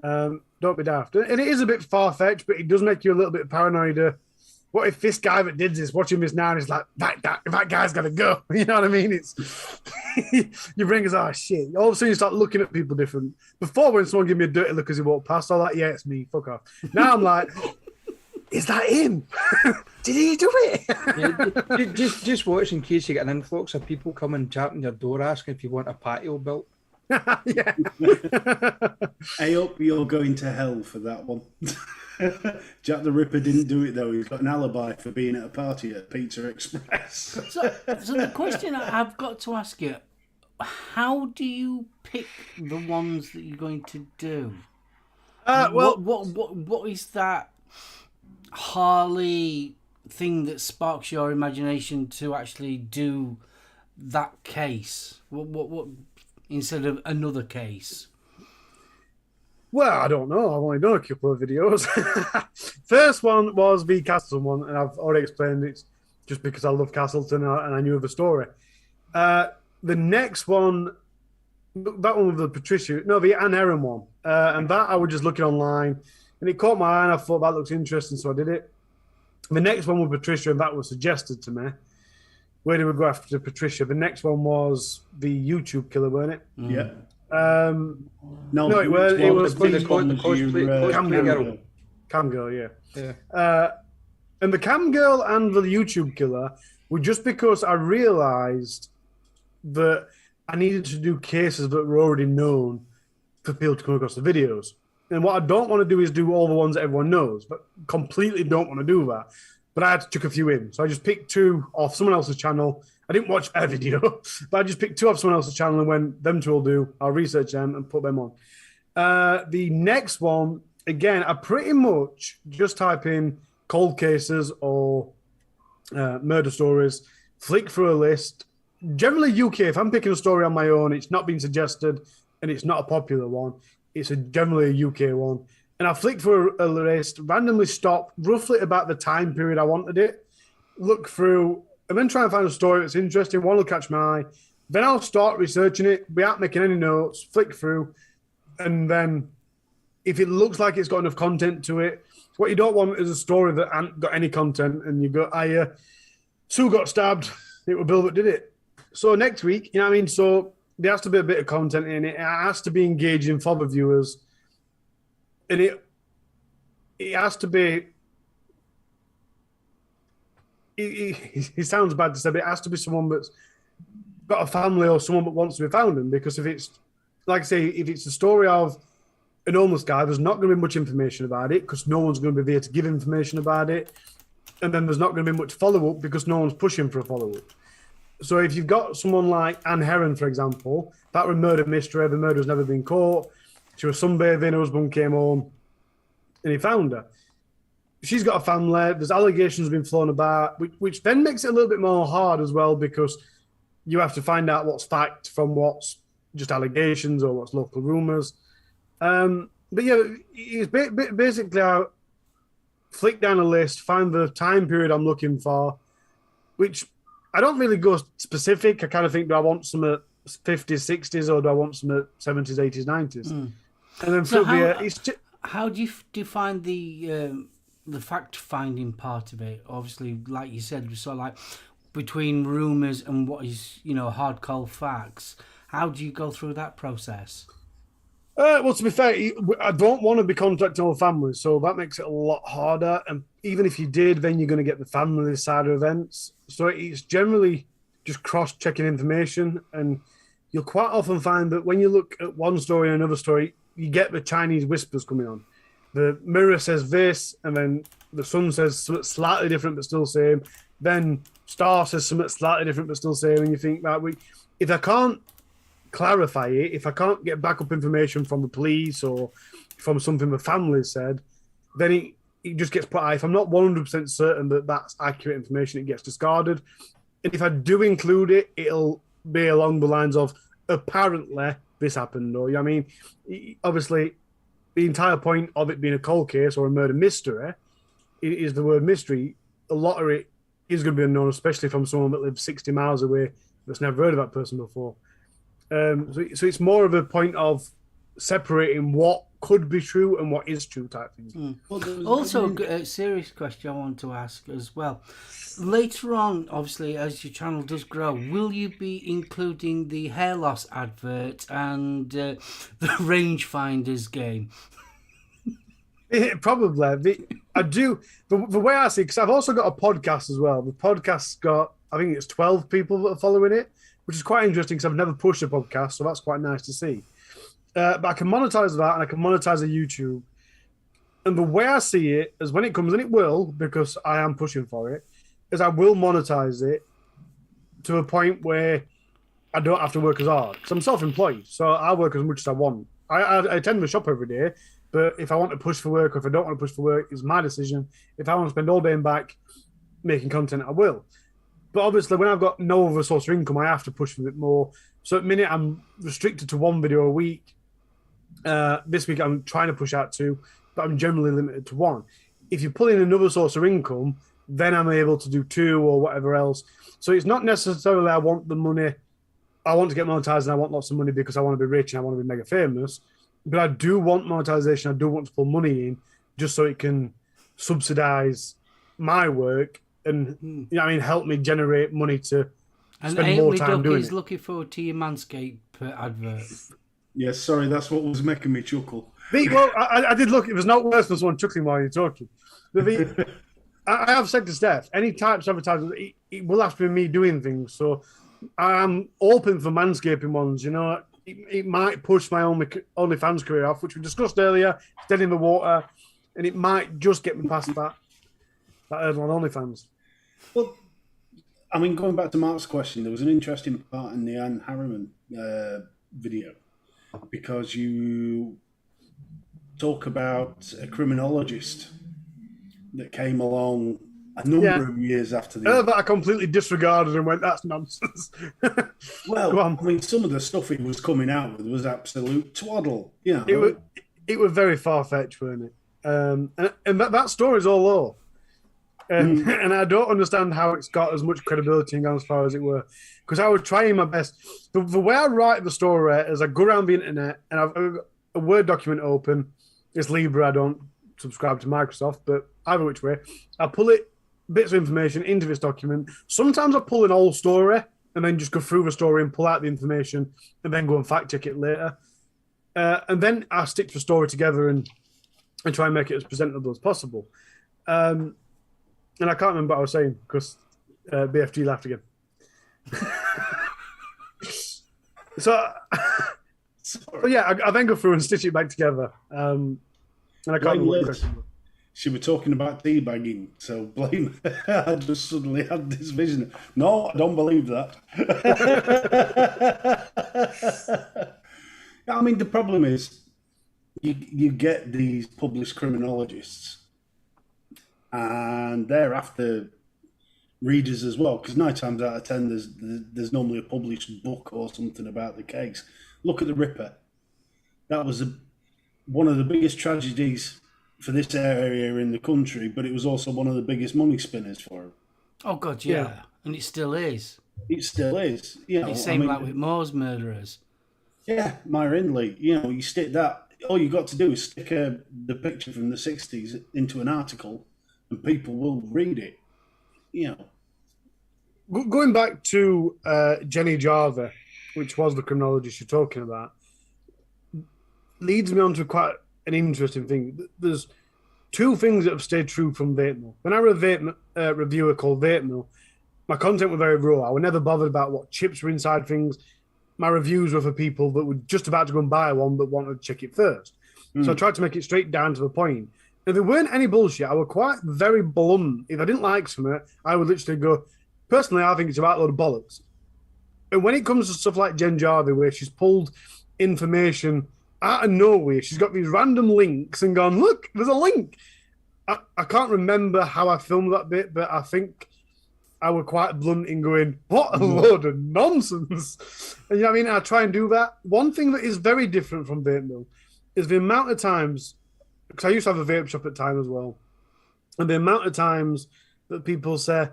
Don't be daft. And it is a bit far-fetched, but it does make you a little bit paranoid. What if this guy that did this, watching this now, and it's like, that guy's got to go. You know what I mean? It's your brain goes, oh, shit. All of a sudden, you start looking at people different. Before, when someone gave me a dirty look as he walked past, I was like, yeah, it's me. Fuck off. Now I'm like, is that him? Did he do it? Yeah, just watch in case you get an influx of people coming tapping your door asking if you want a patio built. Yeah. I hope you're going to hell for that one. Jack the Ripper didn't do it though. He's got an alibi for being at a party at Pizza Express. So the question I've got to ask you, how do you pick the ones that you're going to do? Well, what is that Harley thing that sparks your imagination to actually do that case? What instead of another case? Well, I don't know. I've only done a couple of videos. First one was the Castleton one, and I've already explained it's just because I love Castleton and I knew of the story. The next one, that one with the Anne Heron one, and that I was just looking online, and it caught my eye, and I thought that looks interesting, so I did it. The next one with Patricia, and that was suggested to me. Where did we go after Patricia? The next one was the YouTube killer, weren't it? Yeah. No, it was the Cam Girl, yeah. Yeah. And the Cam Girl and the YouTube killer were just because I realised that I needed to do cases that were already known for people to come across the videos. And what I don't want to do is do all the ones that everyone knows, but completely don't want to do that. But I had to chuck a few in. So I just picked two off someone else's channel. I didn't watch their video, but I just picked two off someone else's channel, and when them two will do, I'll research them and put them on. The next one, again, I pretty much just type in cold cases or murder stories, flick through a list. Generally UK, if I'm picking a story on my own, it's not been suggested and it's not a popular one. It's generally a UK one. And I flick through a list, randomly stop roughly about the time period I wanted it, look through, and then try and find a story that's interesting, one will catch my eye. Then I'll start researching it without making any notes, flick through, and then if it looks like it's got enough content to it, what you don't want is a story that hasn't got any content, and you go, Sue got stabbed, it was Bill that did it. So next week, you know what I mean? So there has to be a bit of content in it. It has to be engaging for the viewers. And it has to be, it sounds bad to say, but it has to be someone that's got a family or someone that wants to be found in. Because if it's, like I say, if it's a story of an homeless guy, there's not going to be much information about it because no one's going to be there to give information about it. And then there's not going to be much follow-up because no one's pushing for a follow-up. So if you've got someone like Anne Heron, for example, that was a murder mystery, the murder's never been caught. She was sunbathing, her husband came home, and he found her. She's got a family, there's allegations being flown about, which then makes it a little bit more hard as well because you have to find out what's fact from what's just allegations or what's local rumours. But yeah, it's basically I flick down a list, find the time period I'm looking for, which I don't really go specific. I kind of think, do I want some at 50s, 60s, or do I want some at 70s, 80s, 90s? And then So how, how do you define the fact finding part of it? Obviously, like you said, sort of like between rumours and what is, hard cold facts. How do you go through that process? well, to be fair, I don't want to be contacting all families, so that makes it a lot harder. And even if you did, then you're going to get the family side of events. So it's generally just cross-checking information, and you'll quite often find that when you look at one story and another story, you get the Chinese whispers coming on. The Mirror says this, and then the Sun says something slightly different but still same. Then Star says something slightly different but still same, and you think that if I can't clarify it, if I can't get backup information from the police or from something the family said, then it just gets put out. If I'm not 100% certain that that's accurate information, it gets discarded. And if I do include it, it'll be along the lines of apparently this happened, or obviously the entire point of it being a cold case or a murder mystery is the word mystery. A lot of it is going to be unknown, especially from someone that lives 60 miles away that's never heard of that person before. So it's more of a point of separating what could be true and what is true type thing. Also, a serious question I want to ask as well. Later on, obviously, as your channel does grow, will you be including the hair loss advert and the rangefinders game? Probably. I do. The way I see it, because I've also got a podcast as well. The podcast's got, I think it's 12 people that are following it, which is quite interesting because I've never pushed a podcast, so that's quite nice to see. But I can monetize that, and I can monetize a YouTube. And the way I see it is when it comes, and it will, because I am pushing for it, is I will monetize it to a point where I don't have to work as hard. Because I'm self-employed, so I work as much as I want. I attend the shop every day, but if I want to push for work or if I don't want to push for work, it's my decision. If I want to spend all day and back making content, I will. But obviously, when I've got no other source of income, I have to push for a bit more. So at the minute, I'm restricted to one video a week. This week, I'm trying to push out 2, but I'm generally limited to 1. If you pull in another source of income, then I'm able to do 2 or whatever else. So it's not necessarily I want the money. I want to get monetized and I want lots of money because I want to be rich and I want to be mega famous. But I do want monetization. I do want to pull money in just so it can subsidize my work and help me generate money to spend more time doing it. And He's looking forward to your Manscaped advert. Yes, sorry, that's what was making me chuckle. Well, I did look. It was not worse than someone chuckling while you're talking. I have said to Steph, any types of advertising, it will have to be me doing things. So I'm open for manscaping ones. It might push my OnlyFans career off, which we discussed earlier. It's dead in the water, and it might just get me past that hurdle on OnlyFans. Well, going back to Mark's question, there was an interesting part in the Anne Harriman video because you talk about a criminologist that came along a number of years after the... that I completely disregarded and went, that's nonsense. Well, some of the stuff he was coming out with was absolute twaddle. It was very far-fetched, wasn't it? And that story's all low. And I don't understand how it's got as much credibility and gone as far as it were. Because I was trying my best. The way I write the story is I go around the internet and I've got a Word document open. It's Libra. I don't subscribe to Microsoft, but either which way, I pull bits of information into this document. Sometimes I pull an old story and then just go through the story and pull out the information and then go and fact check it later. And then I stick the story together and try and make it as presentable as possible. And I can't remember what I was saying because BFG laughed again. So yeah, I then go through and stitch it back together. And I can't remember what the question was. She was talking about teabagging, so blame her. I just suddenly had this vision. No, I don't believe that. The problem is you get these published criminologists and they're after readers as well, because 9 times out of 10 there's normally a published book or something about the case. Look at the Ripper. That was one of the biggest tragedies for this area in the country, but it was also one of the biggest money spinners for him. Oh God, yeah. And it still is. It still is. It's same like with Moore's murderers. Yeah, Myra Hindley. You stick that. All you got to do is stick the picture from the 60s into an article, and people will read it. Going back to Jenny Jarver, which was the criminologist you're talking about, leads me on to quite an interesting thing. There's two things that have stayed true from Vape Mill. When I read a Vape reviewer called Vape Mill, my content was very raw. I was never bothered about what chips were inside things. My reviews were for people that were just about to go and buy one but wanted to check it first. So I tried to make it straight down to the point. If there weren't any bullshit, I was quite very blunt. If I didn't like something, I would literally go, personally, I think it's a right load of bollocks. And when it comes to stuff like Jen Jarvie, where she's pulled information out of nowhere, she's got these random links and gone, look, there's a link. I can't remember how I filmed that bit, but I think I was quite blunt in going, what a load of nonsense. And you know what I mean? I try and do that. One thing that is very different from Vape Mill is the amount of times, because I used to have a vape shop at the time as well, and the amount of times that people say,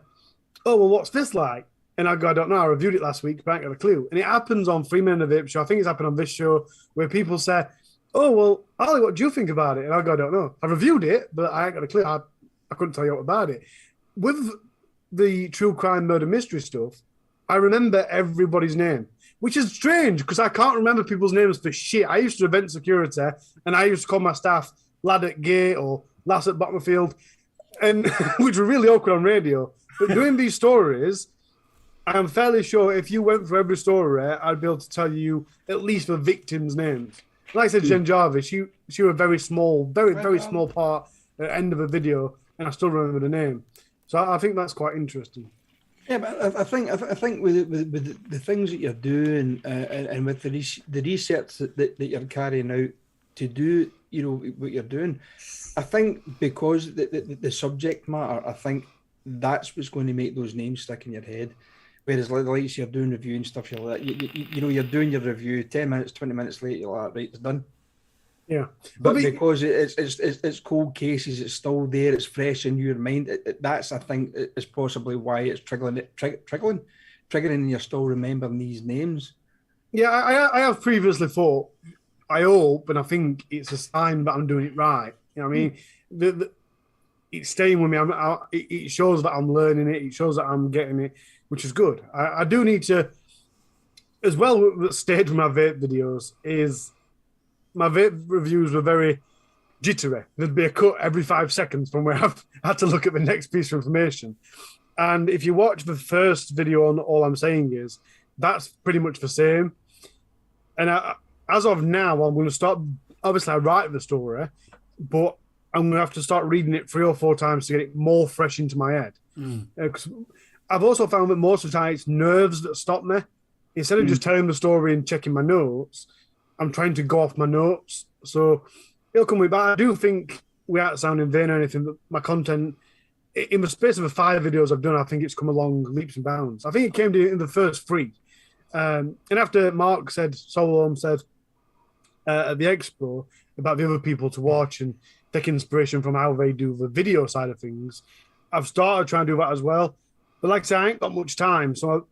oh, well, what's this like? And I go, I don't know, I reviewed it last week, but I ain't got a clue. And it happens on 3 Men in a Vape Show. I think it's happened on this show, where people say, oh, well, Harley, what do you think about it? And I go, I don't know. I reviewed it, but I ain't got a clue. I couldn't tell you what about it. With the true crime murder mystery stuff, I remember everybody's name, which is strange because I can't remember people's names for shit. I used to event security, and I used to call my staff lad at gate or lass at Bottomfield, and which were really awkward on radio. But doing these stories, I'm fairly sure if you went through every story, I'd be able to tell you at least the victims' names. Like I said, Jen Jarvis, she was a very small, very small part at the end of a video, and I still remember the name. So I think that's quite interesting. Yeah, but I think with the things that you're doing and with the research that you're carrying out to do, what you're doing, I think because the subject matter, I think that's what's going to make those names stick in your head. Whereas like you're doing review and stuff, you're like, you're doing your review 10 minutes, 20 minutes later, you're like, right, it's done. Yeah, but because it's cold cases, it's still there, it's fresh in your mind. That's, I think, is possibly why it's triggering, and you're still remembering these names. Yeah, I have previously thought, I hope, and I think it's a sign that I'm doing it right. You know what I mean? It's staying with me. It shows that I'm learning it. It shows that I'm getting it, which is good. I do need to, as well, what stayed with my vape videos is my vape reviews were very jittery. There'd be a cut every 5 seconds from where I've had to look at the next piece of information. And if you watch the first video on All I'm Saying Is, that's pretty much the same. And as of now, I'm going to start, obviously I write the story, but I'm going to have to start reading it 3 or 4 times to get it more fresh into my head. Because I've also found that most of the time it's nerves that stop me. Instead of just telling the story and checking my notes, I'm trying to go off my notes. So it'll come with, but I do think, without sounding vain or anything, but my content, in the space of the 5 videos I've done, I think it's come along leaps and bounds. I think it came to in the first 3. And after Mark said, SoulOhm said at the expo about the other people to watch and take inspiration from how they do the video side of things, I've started trying to do that as well. But like I say, I ain't got much time. So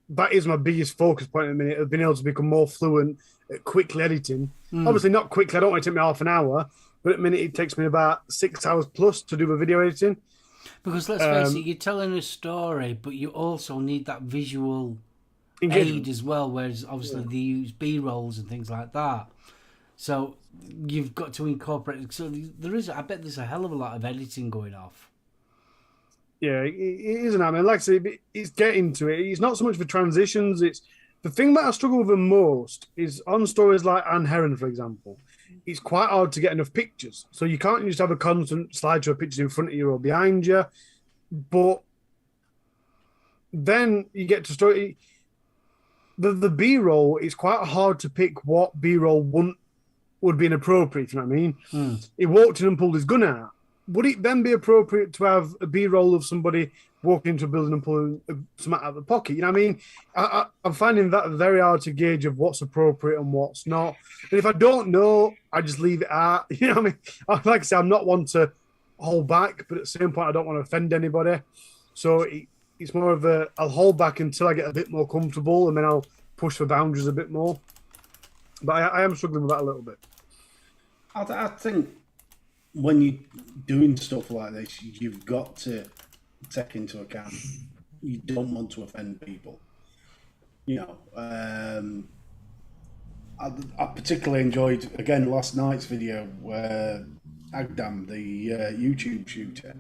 that is my biggest focus point at the minute, of being able to become more fluent at quickly editing. Obviously not quickly, I don't want it to take me half an hour, but at the minute it takes me about 6 hours plus to do the video editing. Because let's face it, you're telling a story, but you also need that visual aid as well, whereas obviously they use B-rolls and things like that. So you've got to incorporate. So I bet there's a hell of a lot of editing going off. Yeah, it isn't. I mean, like I say, it's getting to it. It's not so much for transitions. It's the thing that I struggle with the most is on stories like Anne Heron, for example. It's quite hard to get enough pictures. So you can't just have a constant slideshow of pictures in front of you or behind you. But then you get to story. The B-roll, it's quite hard to pick what B-roll would be inappropriate, you know what I mean? He walked in and pulled his gun out. Would it then be appropriate to have a B-roll of somebody walking into a building and pulling something out of the pocket. You know what I mean? I'm finding that very hard to gauge of what's appropriate and what's not. And if I don't know, I just leave it at. You know what I mean? Like I say, I'm not one to hold back, but at the same point, I don't want to offend anybody. So it's more of I'll hold back until I get a bit more comfortable, and then I'll push for boundaries a bit more. But I am struggling with that a little bit. I think when you're doing stuff like this, you've got to take into account you don't want to offend people. You know, I particularly enjoyed, again, last night's video where Agdam, the YouTube shooter,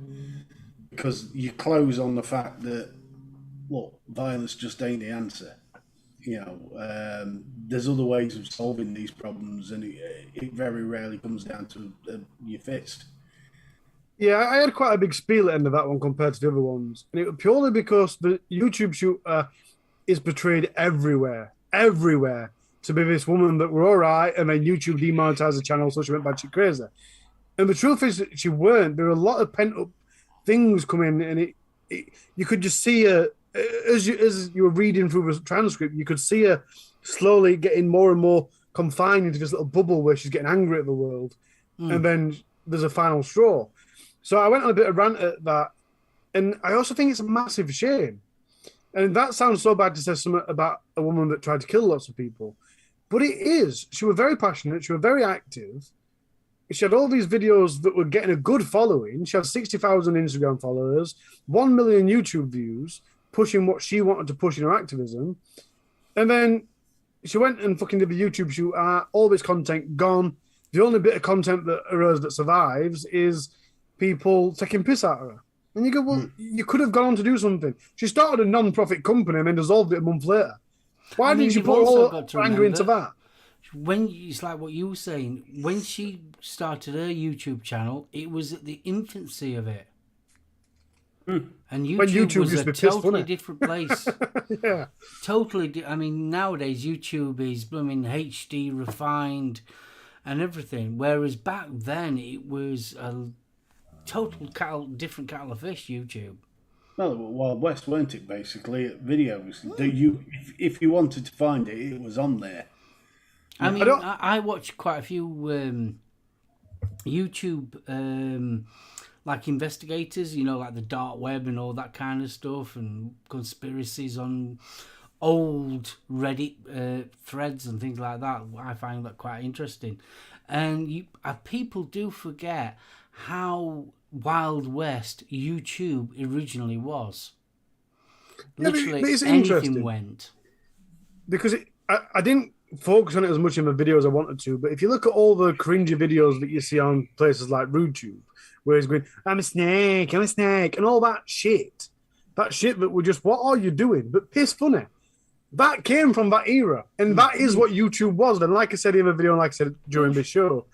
because you close on the fact that, look, violence just ain't the answer. You know, there's other ways of solving these problems, and it very rarely comes down to your fist. Yeah, I had quite a big spiel at the end of that one compared to the other ones. And it was purely because the YouTube shooter is portrayed everywhere to be this woman that were all right, and then YouTube demonetized the channel, so she went batshit crazy. And the truth is that she weren't. There were a lot of pent-up things coming, and you could just see her, as you were reading through the transcript, you could see her slowly getting more and more confined into this little bubble where she's getting angry at the world. And then there's a final straw. So I went on a bit of rant at that. And I also think it's a massive shame. And that sounds so bad to say something about a woman that tried to kill lots of people. But it is. She was very passionate. She was very active. She had all these videos that were getting a good following. She had 60,000 Instagram followers, 1 million YouTube views, pushing what she wanted to push in her activism. And then she went and fucking did the YouTube shoot. All this content gone. The only bit of content that arose that survives is people taking piss out of her. And you go, well, you could have gone on to do something. She started a non-profit company and then dissolved it a month later. Why didn't you put all her anger into that? When it's like what you were saying, when she started her YouTube channel, it was at the infancy of it. And YouTube was a totally different place. Yeah. Totally. I mean, nowadays YouTube is blooming HD refined and everything. Whereas back then it was a total different kettle of fish, YouTube. Well, Wild West, weren't it, basically? Videos. If you wanted to find it, it was on there. I mean, I watched quite a few YouTube like investigators, you know, like the dark web and all that kind of stuff, and conspiracies on old Reddit threads and things like that. I find that quite interesting. And people do forget how Wild West YouTube originally was. Literally anything went. Because I didn't focus on it as much in the video as I wanted to, but if you look at all the cringy videos that you see on places like RudeTube, where he's going, I'm a snake, and all that shit that were just, what are you doing? But piss funny. That came from that era, and that is what YouTube was. And like I said in the video, and like I said during the show,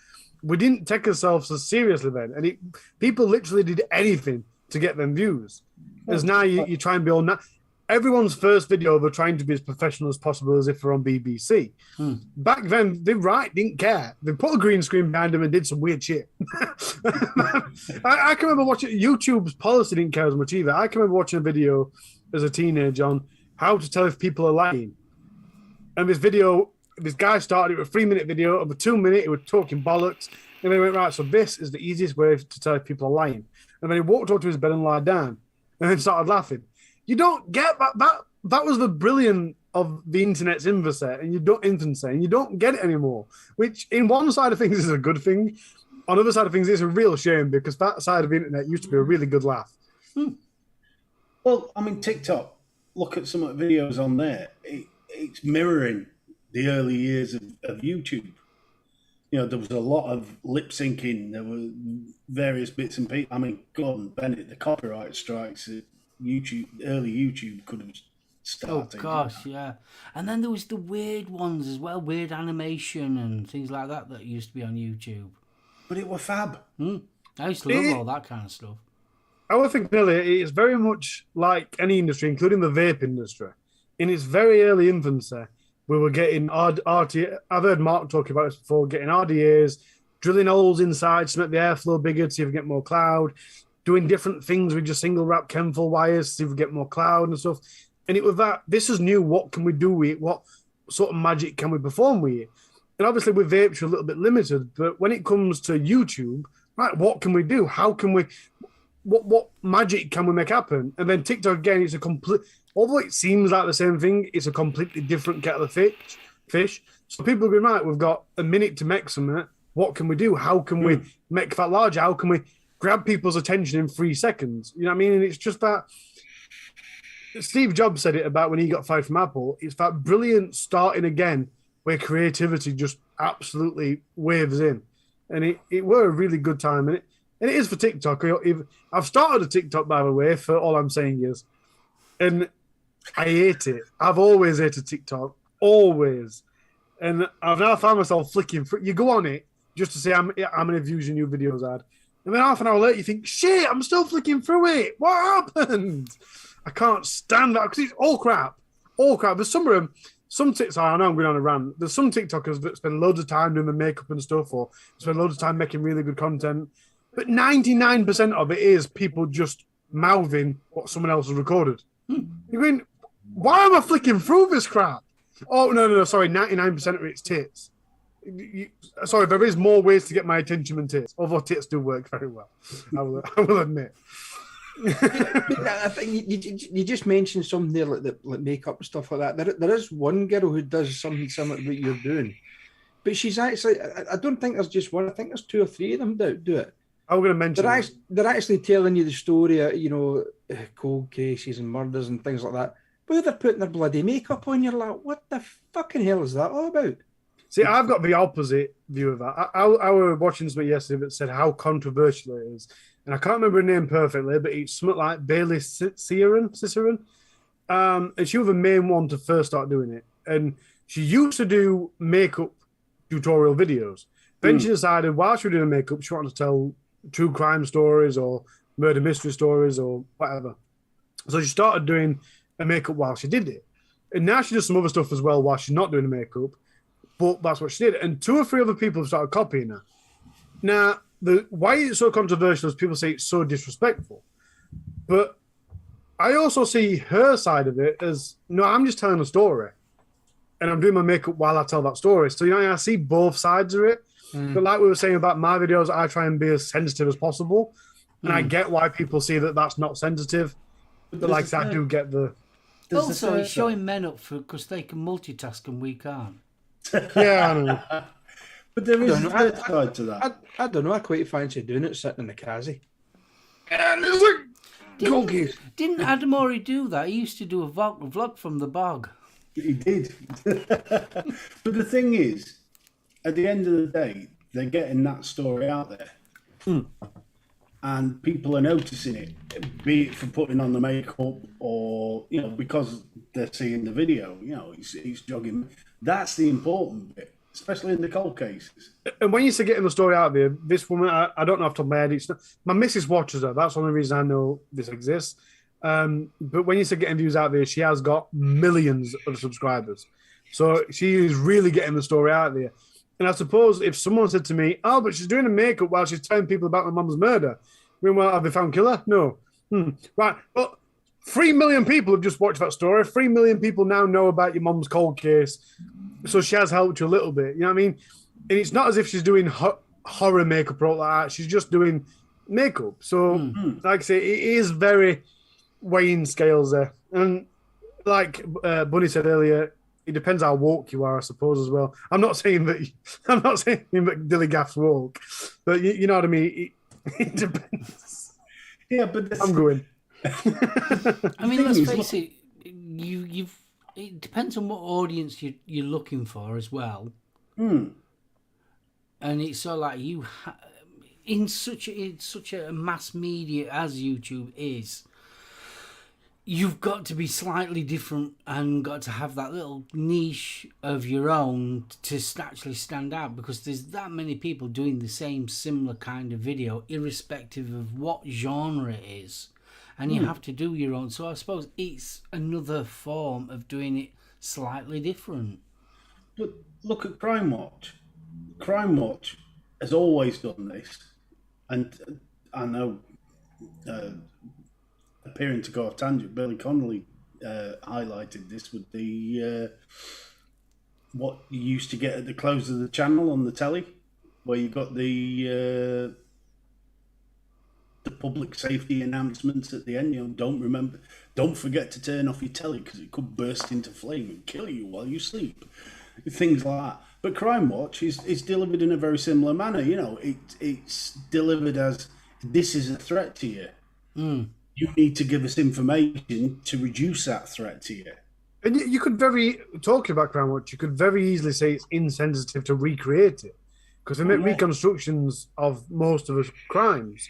we didn't take ourselves as seriously then, and people literally did anything to get them views. As now you try and be on that. Everyone's first video, they're trying to be as professional as possible as if they're on BBC. Back then, they didn't care. They put a green screen behind them and did some weird shit. I can remember watching YouTube's policy didn't care as much either. I can remember watching a video as a teenager on how to tell if people are lying. And this guy started it with a 3-minute video. Of a 2-minute, he was talking bollocks. And then he went, right, so this is the easiest way to tell if people are lying. And then he walked up to his bed and lied down. And then started laughing. You don't get that. That was the brilliance of the internet's infancy, and you don't get it anymore. Which, in one side of things, is a good thing. On the other side of things, it's a real shame because that side of the internet used to be a really good laugh. Well, I mean, TikTok. Look at some of the videos on there. It's mirroring the early years of YouTube. You know, there was a lot of lip syncing. There were various bits and pieces. I mean, Gordon Bennett, the copyright strikes. Early YouTube could have started. Oh gosh, yeah. And then there was the weird ones as well, weird animation and things like that used to be on YouTube. But it were fab. I used to love all that kind of stuff. I would think, Billy, it's very much like any industry, including the vape industry. In its very early infancy, we were getting RTA. I've heard Mark talk about this before, getting RDAs, drilling holes inside to make the airflow bigger so you can get more cloud, doing different things with just single wrap Kenful wires, see if we get more cloud and stuff. And it was that, this is new, what can we do with it? What sort of magic can we perform with it? And obviously with vapes, you're a little bit limited, but when it comes to YouTube, right, what can we do? How can we, what magic can we make happen? And then TikTok, again, it's a complete, although it seems like the same thing, it's a completely different kettle of fish. So people are going, right, we've got a minute to make something. What can we do? How can we make that larger? How can we grab people's attention in 3 seconds? You know what I mean? And it's just that, Steve Jobs said it about when he got fired from Apple. It's that brilliant starting again where creativity just absolutely waves in. And it were a really good time. And it is for TikTok. I've started a TikTok, by the way, for all I'm saying is. And I hate it. I've always hated TikTok. Always. And I've now found myself flicking through. You go on it just to see how many views your new videos had. And then half an hour later, you think, shit, I'm still flicking through it. What happened? I can't stand that because it's all crap. All crap. There's some of them, I know I'm going on a rant. There's some TikTokers that spend loads of time doing the makeup and stuff or spend loads of time making really good content. But 99% of it is people just mouthing what someone else has recorded. You're going, why am I flicking through this crap? Oh, no, sorry, 99% of it's tits. Sorry, there is more ways to get my attention than tits, although tits do work very well, I will admit. I think you just mentioned something there like makeup and stuff like that. There is one girl who does something similar to what you're doing, but she's actually, I don't think there's just one. I think there's 2 or 3 of them that do it. I'm going to mention they're actually telling you the story of, cold cases and murders and things like that. But they're putting their bloody makeup on, you're like, what the fucking hell is that all about? See, I've got the opposite view of that. I was watching something yesterday that said how controversial it is. And I can't remember her name perfectly, but it's something like Bailey Cicerin. And she was the main one to first start doing it. And she used to do makeup tutorial videos. Then she decided while she was doing makeup, she wanted to tell true crime stories or murder mystery stories or whatever. So she started doing a makeup while she did it. And now she does some other stuff as well while she's not doing the makeup. But that's what she did. And 2 or 3 other people have started copying her. Now, why it's so controversial is people say it's so disrespectful. But I also see her side of it as, no, I'm just telling a story. And I'm doing my makeup while I tell that story. So, I see both sides of it. But like we were saying about my videos, I try and be as sensitive as possible. And I get why people see that that's not sensitive. But like I do get the... Also, it's showing men up for because they can multitask and we can't. Yeah, I know. But there is a third side to that. I don't know. I quite fancy doing it sitting in the Kazi. Didn't Adamori do that? He used to do a vlog from the bog. He did. But the thing is, at the end of the day, they're getting that story out there. And people are noticing it, be it for putting on the makeup or, because they're seeing the video, he's jogging. That's the important bit, especially in the cold cases. And when you say getting the story out there, this woman, I don't know off the top of my head, my missus watches her. That's the only reason I know this exists. But when you say getting views out there, she has got millions of subscribers. So she is really getting the story out there. And I suppose if someone said to me, oh, but she's doing a makeup while she's telling people about my mum's murder. Well, have they found killer? No. Right. Well, 3 million people have just watched that story. 3 million people now know about your mum's cold case. So she has helped you a little bit. You know what I mean? And it's not as if she's doing horror makeup or like that. She's just doing makeup. So, like I say, it is very weighing scales there. And like Bunny said earlier, it depends how woke you are, I suppose, as well. I'm not saying that Dilly Gaff's woke, but you know what I mean. It depends. Yeah, but I'm going. I mean, let's face it. It depends on what audience you're looking for as well. And it's so like in such a mass media as YouTube is. You've got to be slightly different and got to have that little niche of your own to actually stand out because there's that many people doing the same similar kind of video, irrespective of what genre it is. And you have to do your own. So I suppose it's another form of doing it slightly different. But look at Crime Watch. Crime Watch has always done this. And I know appearing to go off tangent, Billy Connolly highlighted this with the what you used to get at the close of the channel on the telly, where you got the public safety announcements at the end. You know, don't forget to turn off your telly because it could burst into flame and kill you while you sleep. Things like that. But Crime Watch is delivered in a very similar manner. You know, it's delivered as, this is a threat to you. You need to give us information to reduce that threat to you. And you could talking about Crime Watch, you could very easily say it's insensitive to recreate it, because they make reconstructions of most of the crimes.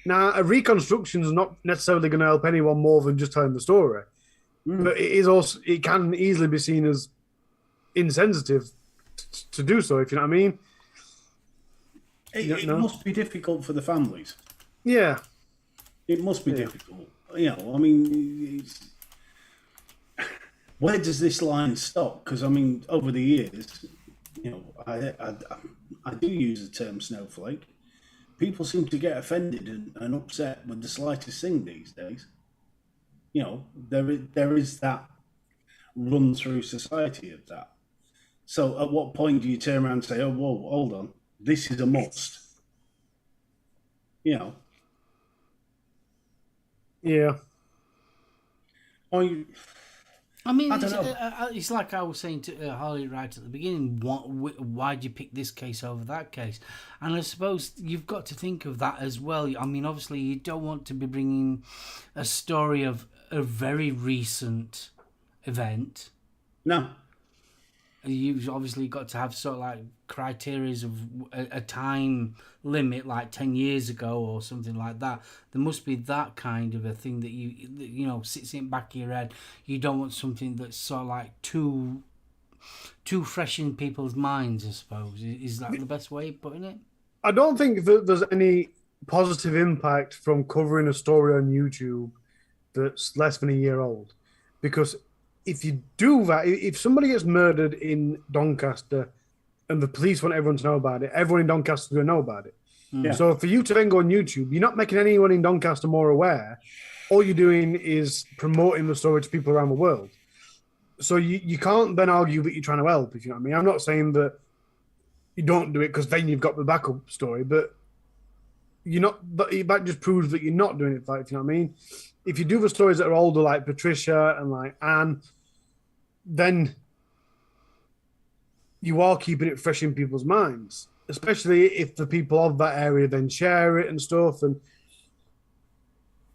Now, a reconstruction is not necessarily going to help anyone more than just telling the story, but it can easily be seen as insensitive to do so, if you know what I mean. It must be difficult for the families. Yeah. It must be difficult. You know, I mean, where does this line stop? Because, I mean, over the years, you know, I do use the term snowflake. People seem to get offended and upset with the slightest thing these days. You know, there is that run through society of that. So at what point do you turn around and say, oh, whoa, hold on, this is a must? You know? Yeah. I mean, I don't know. It's like I was saying to Harley right at the beginning, why'd you pick this case over that case? And I suppose you've got to think of that as well. I mean, obviously, you don't want to be bringing a story of a very recent event. No. You've obviously got to have sort of like criteria of a time limit, like 10 years ago or something like that. There must be that kind of a thing that you know sits in the back of your head. You don't want something that's sort of like too fresh in people's minds, I suppose. Is that the best way of putting it? I don't think that there's any positive impact from covering a story on YouTube that's less than a year old, because if you do that, if somebody gets murdered in Doncaster and the police want everyone to know about it, everyone in Doncaster is going to know about it. Yeah. So for you to then go on YouTube, you're not making anyone in Doncaster more aware. All you're doing is promoting the story to people around the world. So you can't then argue that you're trying to help, if you know what I mean. I'm not saying that you don't do it because then you've got the backup story, but you're not. But that just proves that you're not doing it, if you know what I mean. If you do the stories that are older, like Patricia and like Anne, then you are keeping it fresh in people's minds, especially if the people of that area then share it and stuff.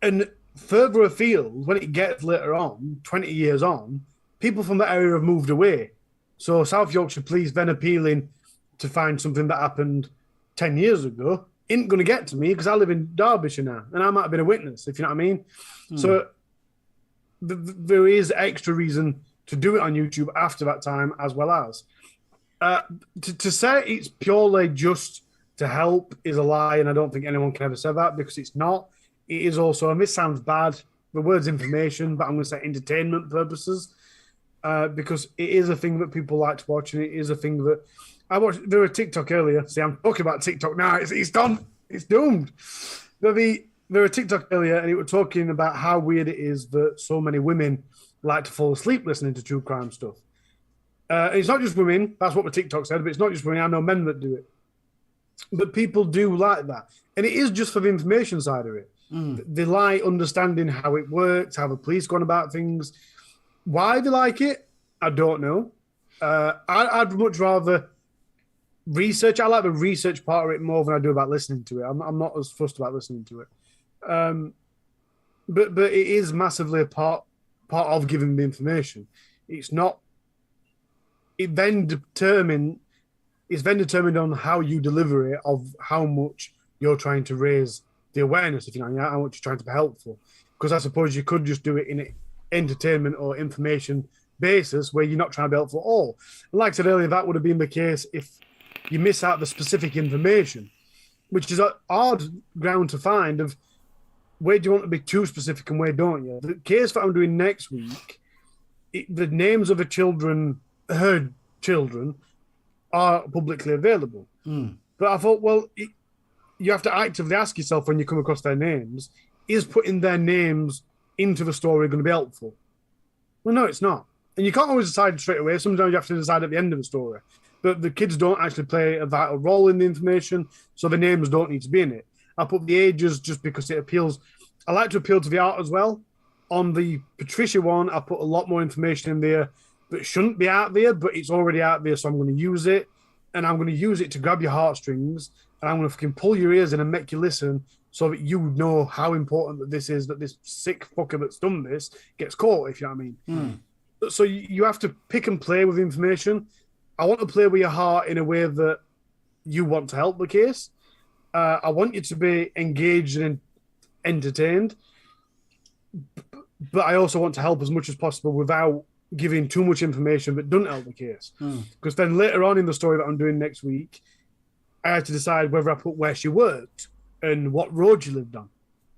And further afield, when it gets later on, 20 years on, people from that area have moved away. So South Yorkshire Police then appealing to find something that happened 10 years ago isn't going to get to me because I live in Derbyshire now and I might have been a witness, if you know what I mean. So there is extra reason to do it on YouTube after that time, as well as to say it's purely just to help is a lie, and I don't think anyone can ever say that, because it's not. It is also, and this sounds bad, the word's information, but I'm going to say entertainment purposes, because it is a thing that people like to watch, and it is a thing that I watched. There was a TikTok earlier. See, I'm talking about TikTok now. It's done. It's doomed. There was a TikTok earlier, and it was talking about how weird it is that so many women like to fall asleep listening to true crime stuff. It's not just women. That's what the TikTok said, but it's not just women. I know men that do it. But people do like that. And it is just for the information side of it. They like understanding how it works, how the police go on about things. Why they like it, I don't know. I'd much rather research. I like the research part of it more than I do about listening to it. I'm not as fussed about listening to it. But it is massively a part of giving the information. It's not. It's then determined on how you deliver it, of how much you're trying to raise the awareness, if you know, how much you're trying to be helpful. Because I suppose you could just do it in an entertainment or information basis where you're not trying to be helpful at all. And like I said earlier, that would have been the case if you miss out the specific information, which is a hard ground to find of where do you want to be too specific and where don't you. The case that I'm doing next week, the names of the children, her children, are publicly available. But I thought, well, you have to actively ask yourself when you come across their names, is putting their names into the story going to be helpful? Well, no, it's not. And you can't always decide straight away. Sometimes you have to decide at the end of the story. But the kids don't actually play a vital role in the information, so the names don't need to be in it. I put the ages just because it appeals. I like to appeal to the art as well. On the Patricia one, I put a lot more information in there that shouldn't be out there, but it's already out there, so I'm going to use it. And I'm going to use it to grab your heartstrings, and I'm going to fucking pull your ears in and make you listen so that you know how important that this is, that this sick fucker that's done this gets caught, if you know what I mean. So you have to pick and play with information. I want to play with your heart in a way that you want to help the case. I want you to be engaged and entertained, but I also want to help as much as possible without giving too much information that doesn't help the case. Because then later on in the story that I'm doing next week, I had to decide whether I put where she worked and what road she lived on.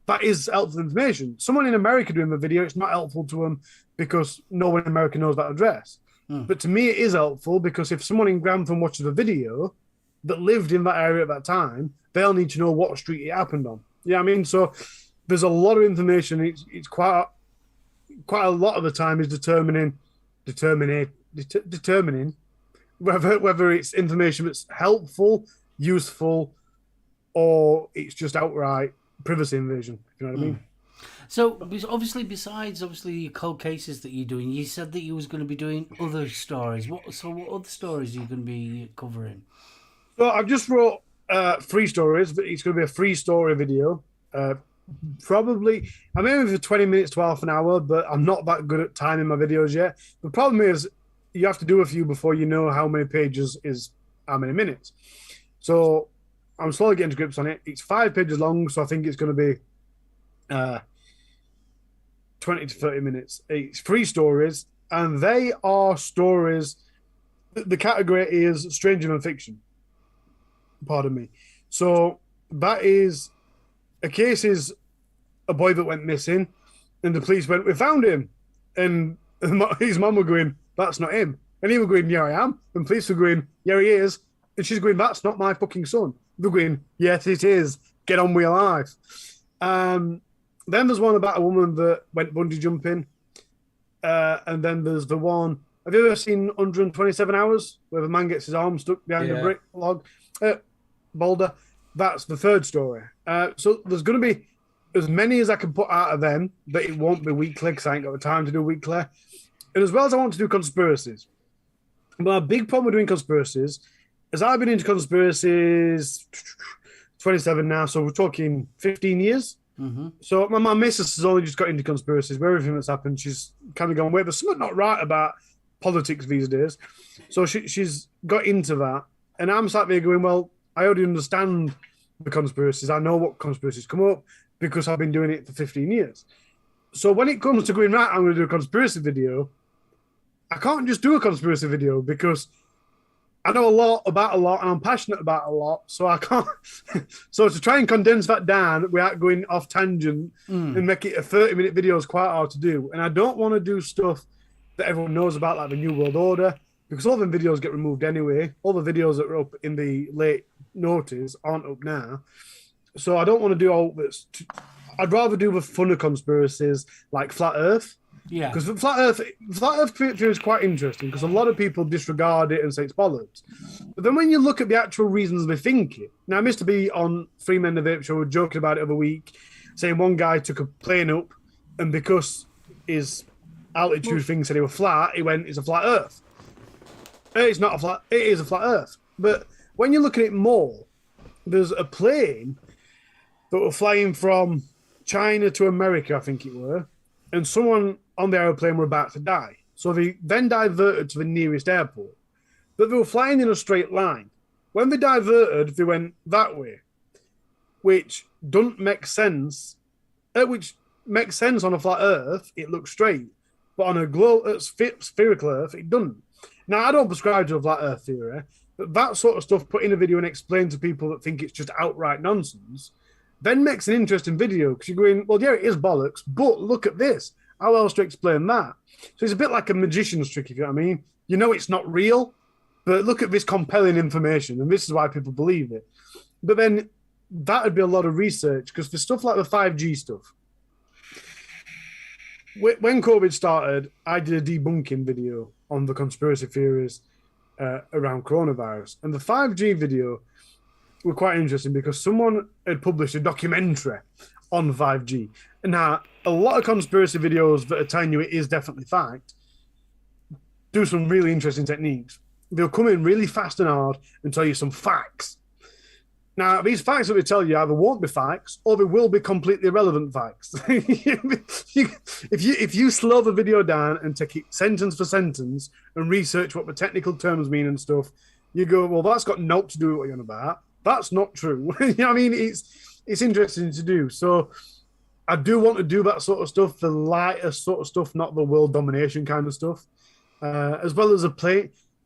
That is helpful information. Someone in America doing the video, it's not helpful to them because no one in America knows that address. But to me, it is helpful because if someone in Grantham watches the video that lived in that area at that time, they'll need to know what street it happened on. Yeah, I mean, so there's a lot of information. It's quite a lot of the time is determining whether it's information that's helpful, useful, or it's just outright privacy invasion. If you know what I mean. So obviously, besides your cold cases that you're doing, you said that you was going to be doing other stories. What other stories are you going to be covering? So I've just wrote 3 stories. But it's going to be a 3-story video. Probably, I'm aiming for 20 minutes to half an hour, but I'm not that good at timing my videos yet. The problem is you have to do a few before you know how many pages is how many minutes. So I'm slowly getting to grips on it. It's 5 pages long, so I think it's going to be 20 to 30 minutes. It's 3 stories, and they are stories. The category is stranger than fiction. Pardon me. So that is a case is a boy that went missing, and the police went, "We found him," and his mum were going, "That's not him," and he were going, "Yeah, I am," and police were going, "Yeah, he is," and she's going, "That's not my fucking son." They're going, "Yes, it is. Get on with your life." Then there's one about a woman that went bungee jumping. And then there's the one, have you ever seen 127 Hours, where the man gets his arm stuck behind a brick boulder? That's the 3rd story. So there's going to be as many as I can put out of them, but it won't be weekly because I ain't got the time to do weekly. And as well as I want to do conspiracies. But a big problem with doing conspiracies is I've been into conspiracies 27 now, so we're talking 15 years. So my missus has only just got into conspiracies. With everything that's happened, she's kind of gone, wait, there's something not right about politics these days. So she's got into that. And I'm sat there going, well, I already understand the conspiracies. I know what conspiracies come up because I've been doing it for 15 years. So when it comes to going, right, I'm going to do a conspiracy video, I can't just do a conspiracy video because I know a lot about a lot and I'm passionate about a lot, so I can't. So to try and condense that down without going off tangent and make it a 30-minute video is quite hard to do. And I don't want to do stuff that everyone knows about, like the New World Order, because all the videos get removed anyway. All the videos that were up in the late noughties aren't up now. So I don't want to do all this. I'd rather do the funner conspiracies like Flat Earth. Yeah, because Flat Earth theory is quite interesting because a lot of people disregard it and say it's bollocks. But then when you look at the actual reasons they think it, now Mr. B on Three Men the Vape Show were joking about it the other week, saying one guy took a plane up and because his altitude thing said he was flat, he went, "It's a flat Earth." It's not a flat. It is a flat Earth. But when you look at it more, there's a plane that were flying from China to America, I think it were, and someone on the aeroplane were about to die. So they then diverted to the nearest airport. But they were flying in a straight line. When they diverted, they went that way, which doesn't make sense. Which makes sense on a flat Earth, it looks straight. But on a spherical Earth, it doesn't. Now, I don't prescribe to a flat Earth theory, but that sort of stuff put in a video and explained to people that think it's just outright nonsense, then makes an interesting video because you're going, well, yeah, it is bollocks, but look at this. How else to explain that? So it's a bit like a magician's trick, if you know what I mean. You know it's not real, but look at this compelling information, and this is why people believe it. But then that'd be a lot of research because for stuff like the 5G stuff, when COVID started, I did a debunking video on the conspiracy theories around coronavirus, and the 5G video were quite interesting because someone had published a documentary on 5G. Now, a lot of conspiracy videos that are telling you it is definitely fact do some really interesting techniques. They'll come in really fast and hard and tell you some facts. Now, these facts that they tell you either won't be facts or they will be completely irrelevant facts. If you slow the video down and take it sentence for sentence and research what the technical terms mean and stuff, you go, well, that's got naught to do with what you're on about. That's not true. You know what I mean? It's interesting to do. So I do want to do that sort of stuff, the lighter sort of stuff, not the world domination kind of stuff, as well as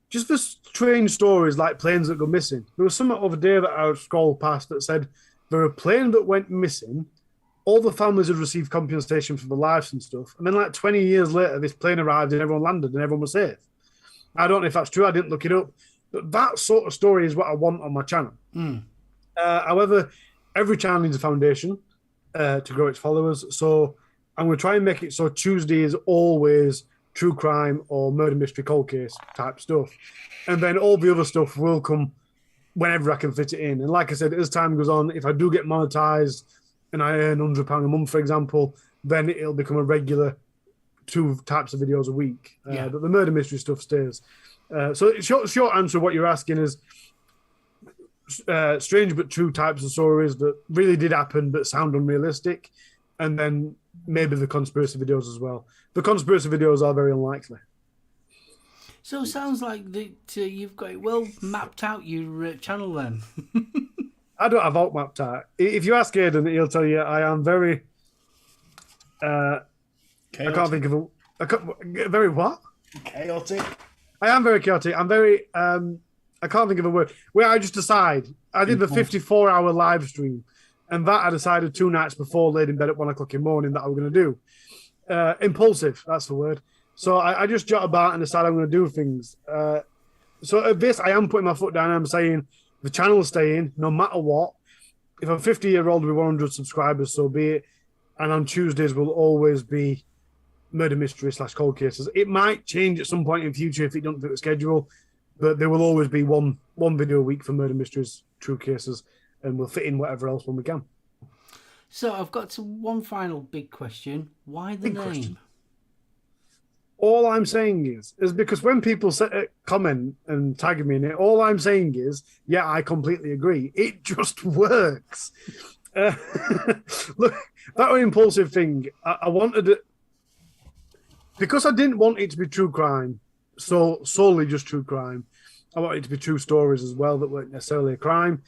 just for strange stories like planes that go missing. There was something over there that I scrolled past that said there were a plane that went missing. All the families had received compensation for the lives and stuff. And then like 20 years later, this plane arrived and everyone landed and everyone was safe. I don't know if that's true. I didn't look it up. But that sort of story is what I want on my channel. However, every channel needs a foundation to grow its followers. So I'm going to try and make it so Tuesday is always true crime or murder mystery cold case type stuff. And then all the other stuff will come whenever I can fit it in. And like I said, as time goes on, if I do get monetized and I earn £100 a month, for example, then it'll become a regular 2 types of videos a week. But the murder mystery stuff stays. So short answer, what you're asking is strange but true types of stories that really did happen but sound unrealistic. And then maybe the conspiracy videos as well. The conspiracy videos are very unlikely. So it sounds like that you've got it well mapped out, your channel then. I don't have alt mapped out. If you ask Aidan, he'll tell you I am very... I can't think of very what? Chaotic. I am very chaotic. I'm very... I can't think of a word. Where I just decide. I did the 54-hour live stream, and that I decided 2 nights before, laid in bed at 1 o'clock in the morning, that I was going to do. Impulsive, that's the word. So I just jot about and decide I'm going to do things. So at this, I am putting my foot down. I'm saying the channel will stay in no matter what. If I'm 50-year-old with 100 subscribers, so be it. And on Tuesdays will always be murder mystery / cold cases. It might change at some point in the future if it doesn't fit the schedule, but there will always be one video a week for murder mysteries, true cases, and we'll fit in whatever else when we can. So I've got one final big question. Why the name? Question. All I'm saying is because when people comment and tag me in it, all I'm saying is, yeah, I completely agree. It just works. Look, that impulsive thing, I wanted it because I didn't want it to be true crime, so solely just true crime. I wanted it to be true stories as well that weren't necessarily a crime.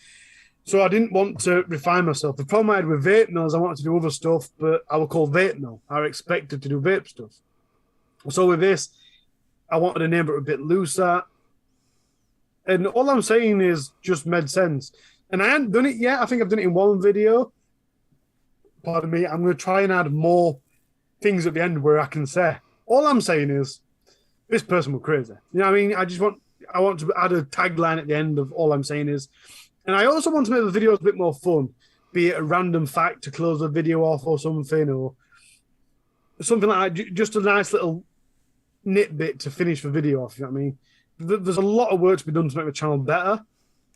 So I didn't want to refine myself. The problem I had with vape mills, I wanted to do other stuff, but I was called Vape Mill. I expected to do vape stuff. So with this, I wanted a name that was a bit looser. And all I'm saying is just made sense. And I hadn't done it yet. I think I've done it in one video. Pardon me. I'm going to try and add more things at the end where I can say. All I'm saying is this person was crazy. You know what I mean? I want to add a tagline at the end of all I'm saying is. And I also want to make the videos a bit more fun, be it a random fact to close the video off or something like that. Just a nice little nitbit to finish the video off, you know what I mean? There's a lot of work to be done to make the channel better.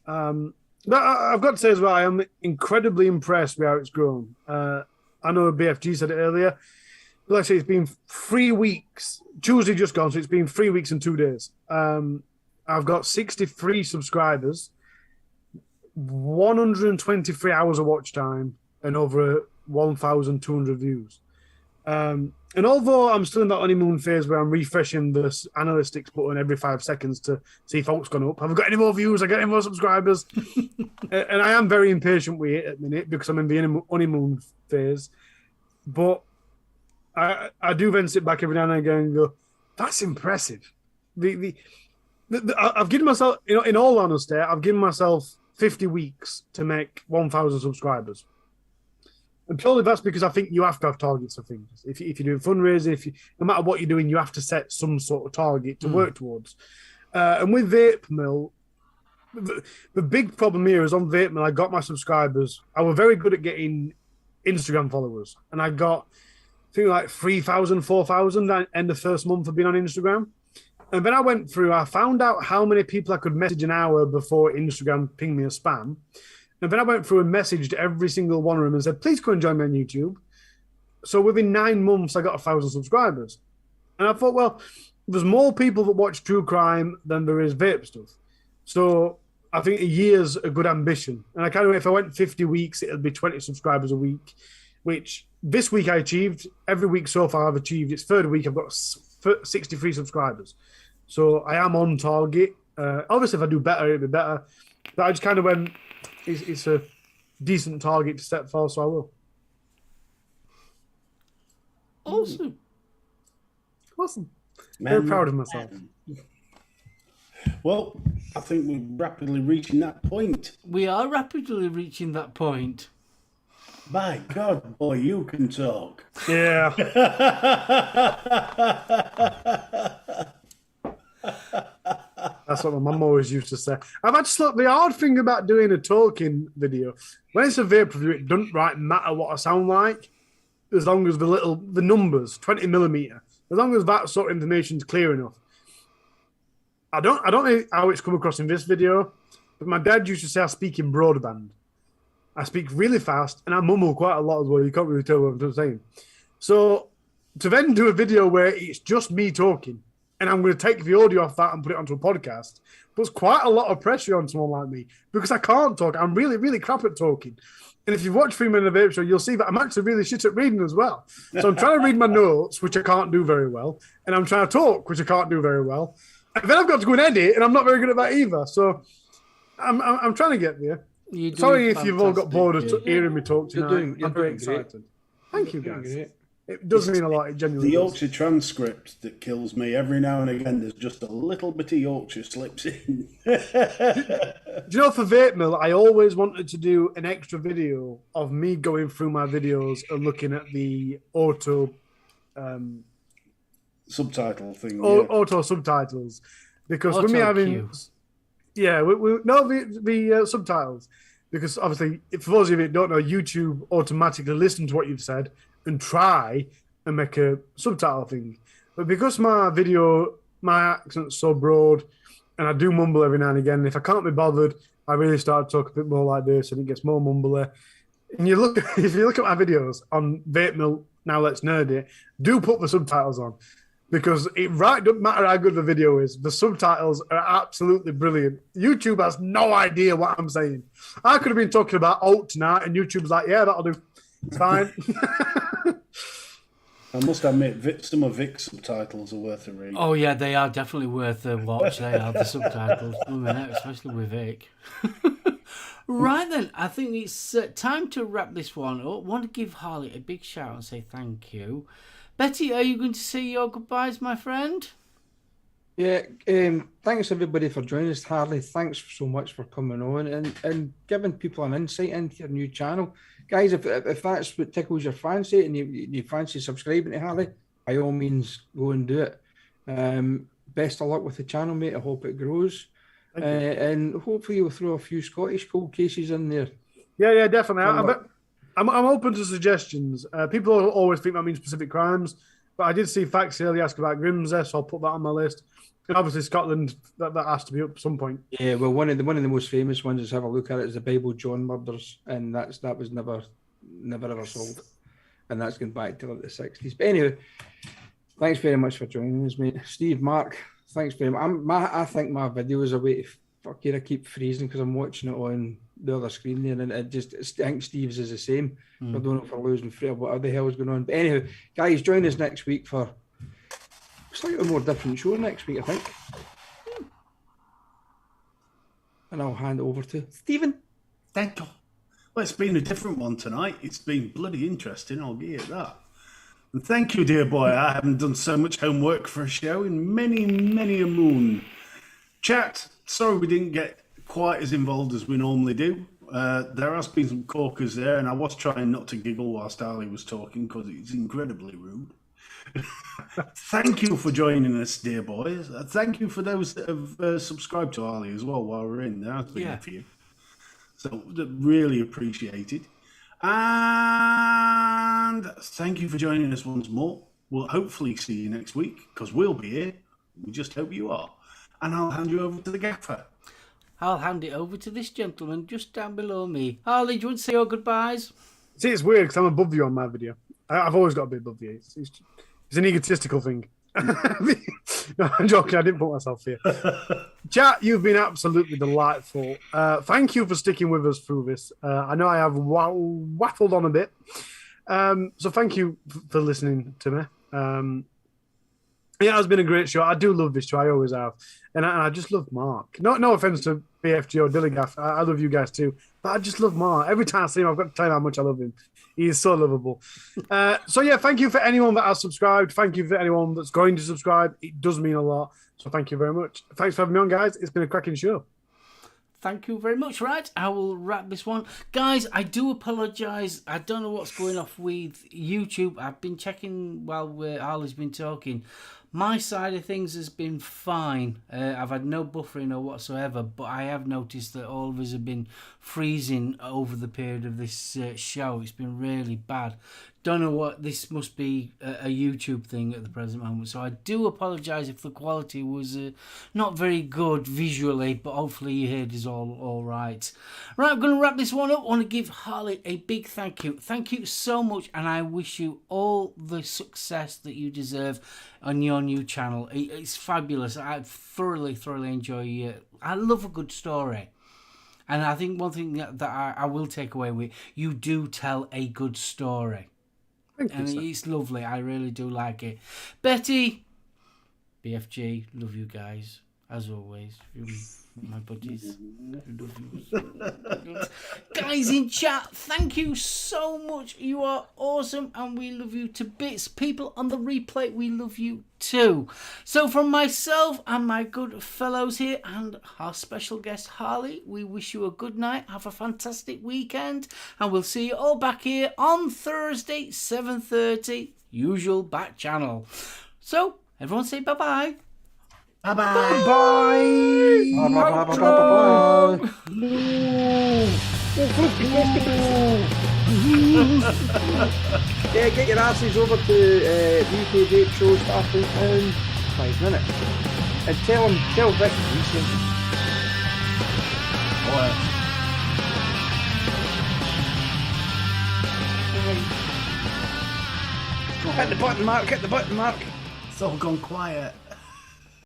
But I've got to say as well, I am incredibly impressed with how it's grown. I know BFG said it earlier, but like I say, it's been 3 weeks. Tuesday just gone, so it's been 3 weeks and 2 days. I've got 63 subscribers, 123 hours of watch time, and over 1,200 views. And although I'm still in that honeymoon phase where I'm refreshing the analytics button every 5 seconds to see if it's gone up, have I got any more views? Have I got any more subscribers? And I am very impatient with it at the minute because I'm in the honeymoon phase. But I do then sit back every now and again and go, that's impressive. I've given myself, in all honesty, I've given myself 50 weeks to make 1,000 subscribers. And purely that's because I think you have to have targets for things. If you're doing fundraising, no matter what you're doing, you have to set some sort of target to work towards. And with Vape Mill, the big problem here is on Vape, when I got my subscribers, I was very good at getting Instagram followers, and I got, I think, like 3,000, 4,000 in the first month of being on Instagram. And then I went through, I found out how many people I could message an hour before Instagram pinged me a spam. And then I went through and messaged every single one of them and said, please come and join me on YouTube. So within 9 months, I got 1,000 subscribers. And I thought, well, there's more people that watch true crime than there is vape stuff. So I think a year's a good ambition. And I kind of, if I went 50 weeks, it'd be 20 subscribers a week, which this week I achieved. Every week so far I've achieved. It's third week, I've got 63 subscribers. So I am on target. Obviously, if I do better, it'll be better. But I just kind of went, it's a decent target to set for, so I will. Awesome. Very proud of myself. Well, I think we're rapidly reaching that point. We are rapidly reaching that point. My God, boy, you can talk. Yeah. That's what my mum always used to say. I've had to look, the hard thing about doing a talking video, when it's a vape review, it doesn't right matter what I sound like, as long as the numbers, 20 millimeter, as long as that sort of information is clear enough. I don't know how it's come across in this video, but my dad used to say I speak in broadband. I speak really fast, and I mumble quite a lot as well. You can't really tell what I'm saying. So to then do a video where it's just me talking, and I'm going to take the audio off that and put it onto a podcast, puts quite a lot of pressure on someone like me because I can't talk. I'm really, really crap at talking. And if you've watched 3 Minute Vape Show, you'll see that I'm actually really shit at reading as well. So I'm trying to read my notes, which I can't do very well, and I'm trying to talk, which I can't do very well. And then I've got to go and edit, and I'm not very good at that either. So I'm trying to get there. Sorry if you've all got bored of hearing me talk tonight. I'm very excited. Thank you, guys. It does mean a lot. It genuinely The does. Yorkshire transcript that kills me. Every now and again, there's just a little bit of Yorkshire slips in. Do you know, for Vape Mill, I always wanted to do an extra video of me going through my videos and looking at the auto Subtitle thing. auto subtitles, because when we having cue. the subtitles, because obviously, for those of you that don't know, YouTube automatically listen to what you've said and try and make a subtitle thing. But because my accent's so broad, and I do mumble every now and again, if I can't be bothered, I really start to talk a bit more like this, and it gets more mumbly. And if you look at my videos on Vape Mill, Now Let's Nerd It, do put the subtitles on, because it doesn't matter how good the video is, the subtitles are absolutely brilliant. YouTube has no idea what I'm saying. I could have been talking about alt tonight, and YouTube's like, yeah, that'll do. It's fine. I must admit, some of Vic's subtitles are worth a read. Oh yeah, they are definitely worth a watch. They are, the subtitles, especially with Vic. Right then, I think it's time to wrap this one up. I want to give Harley a big shout and say thank you. Betty, are you going to say your goodbyes, my friend? Yeah, thanks everybody for joining us. Harley, thanks so much for coming on and giving people an insight into your new channel. Guys, if that's what tickles your fancy and you fancy subscribing to Harley, by all means, go and do it. Best of luck with the channel, mate. I hope it grows. And hopefully you'll throw a few Scottish cold cases in there. Yeah, definitely. I'm open to suggestions. People always think that means specific crimes, but I did see Fax earlier ask about Grimsby, so I'll put that on my list. And obviously Scotland, that has to be up at some point. Yeah, well, one of the most famous ones is, have a look at it, is the Bible John murders, and that was never ever solved, and that's going back to like the 60s. But anyway, thanks very much for joining us, mate. Steve, Mark, thanks very much. I think my video is a way to fuck here. I keep freezing because I'm watching it on the other screen there, and I think Steve's is the same. I don't know if we're losing free or what the hell is going on. But anyway, guys, join us next week for a slightly more different show next week, I think. And I'll hand over to Stephen. Thank you. Well, it's been a different one tonight. It's been bloody interesting, I'll give you that. And thank you, dear boy. I haven't done so much homework for a show in many, many a moon. Chat, sorry we didn't get quite as involved as we normally do. There has been some corkers there, and I was trying not to giggle whilst Ali was talking because it's incredibly rude. Thank you for joining us, dear boys. Thank you for those that have subscribed to Harley as well while we're in. That's been good for you. So, really appreciated. And thank you for joining us once more. We'll hopefully see you next week because we'll be here. We just hope you are. And I'll hand you over to the gaffer. I'll hand it over to this gentleman just down below me. Harley, do you want to say your goodbyes? See, it's weird because I'm above you on my video. I've always got to be above you. It's an egotistical thing. No, I'm joking. I didn't put myself here. Chat, you've been absolutely delightful. Thank you for sticking with us through this. I know I have waffled on a bit. So thank you for listening to me. Yeah, it's been a great show. I do love this show. I always have. And I just love Mark. No offense to BFG or Dilligaff. I love you guys too. But I just love Mark. Every time I see him, I've got to tell him how much I love him. He is so lovable. So yeah, thank you for anyone that has subscribed. Thank you for anyone that's going to subscribe. It does mean a lot. So thank you very much. Thanks for having me on, guys. It's been a cracking show. Thank you very much. Right, I will wrap this one. Guys, I do apologise. I don't know what's going off with YouTube. I've been checking while Harley's been talking. My side of things has been fine. I've had no buffering or whatsoever, but I have noticed that all of us have been freezing over the period of this show. It's been really bad. Don't know what, this must be a YouTube thing at the present moment. So I do apologise if the quality was not very good visually, but hopefully you heard us all right. Right, I'm going to wrap this one up. I want to give Harley a big thank you. Thank you so much, and I wish you all the success that you deserve on your new channel. It's fabulous. I thoroughly enjoy it. I love a good story. And I think one thing that I will take away with you do tell a good story. And it's lovely. I really do like it. Betty, BFG, love you guys. As always. You're my buddies. Guys in chat, thank you so much. You are awesome and we love you to bits. People on the replay, we love you too. So from myself and my good fellows here and our special guest Harley, we wish you a good night. Have a fantastic weekend and we'll see you all back here on Thursday 7:30, usual back channel. So everyone say bye-bye. Bye-bye. Bye. Yeah, get your asses over to UK Vape Show starting in 5 minutes. And tell Vic we sent you. Hit the button, Mark. It's all gone quiet.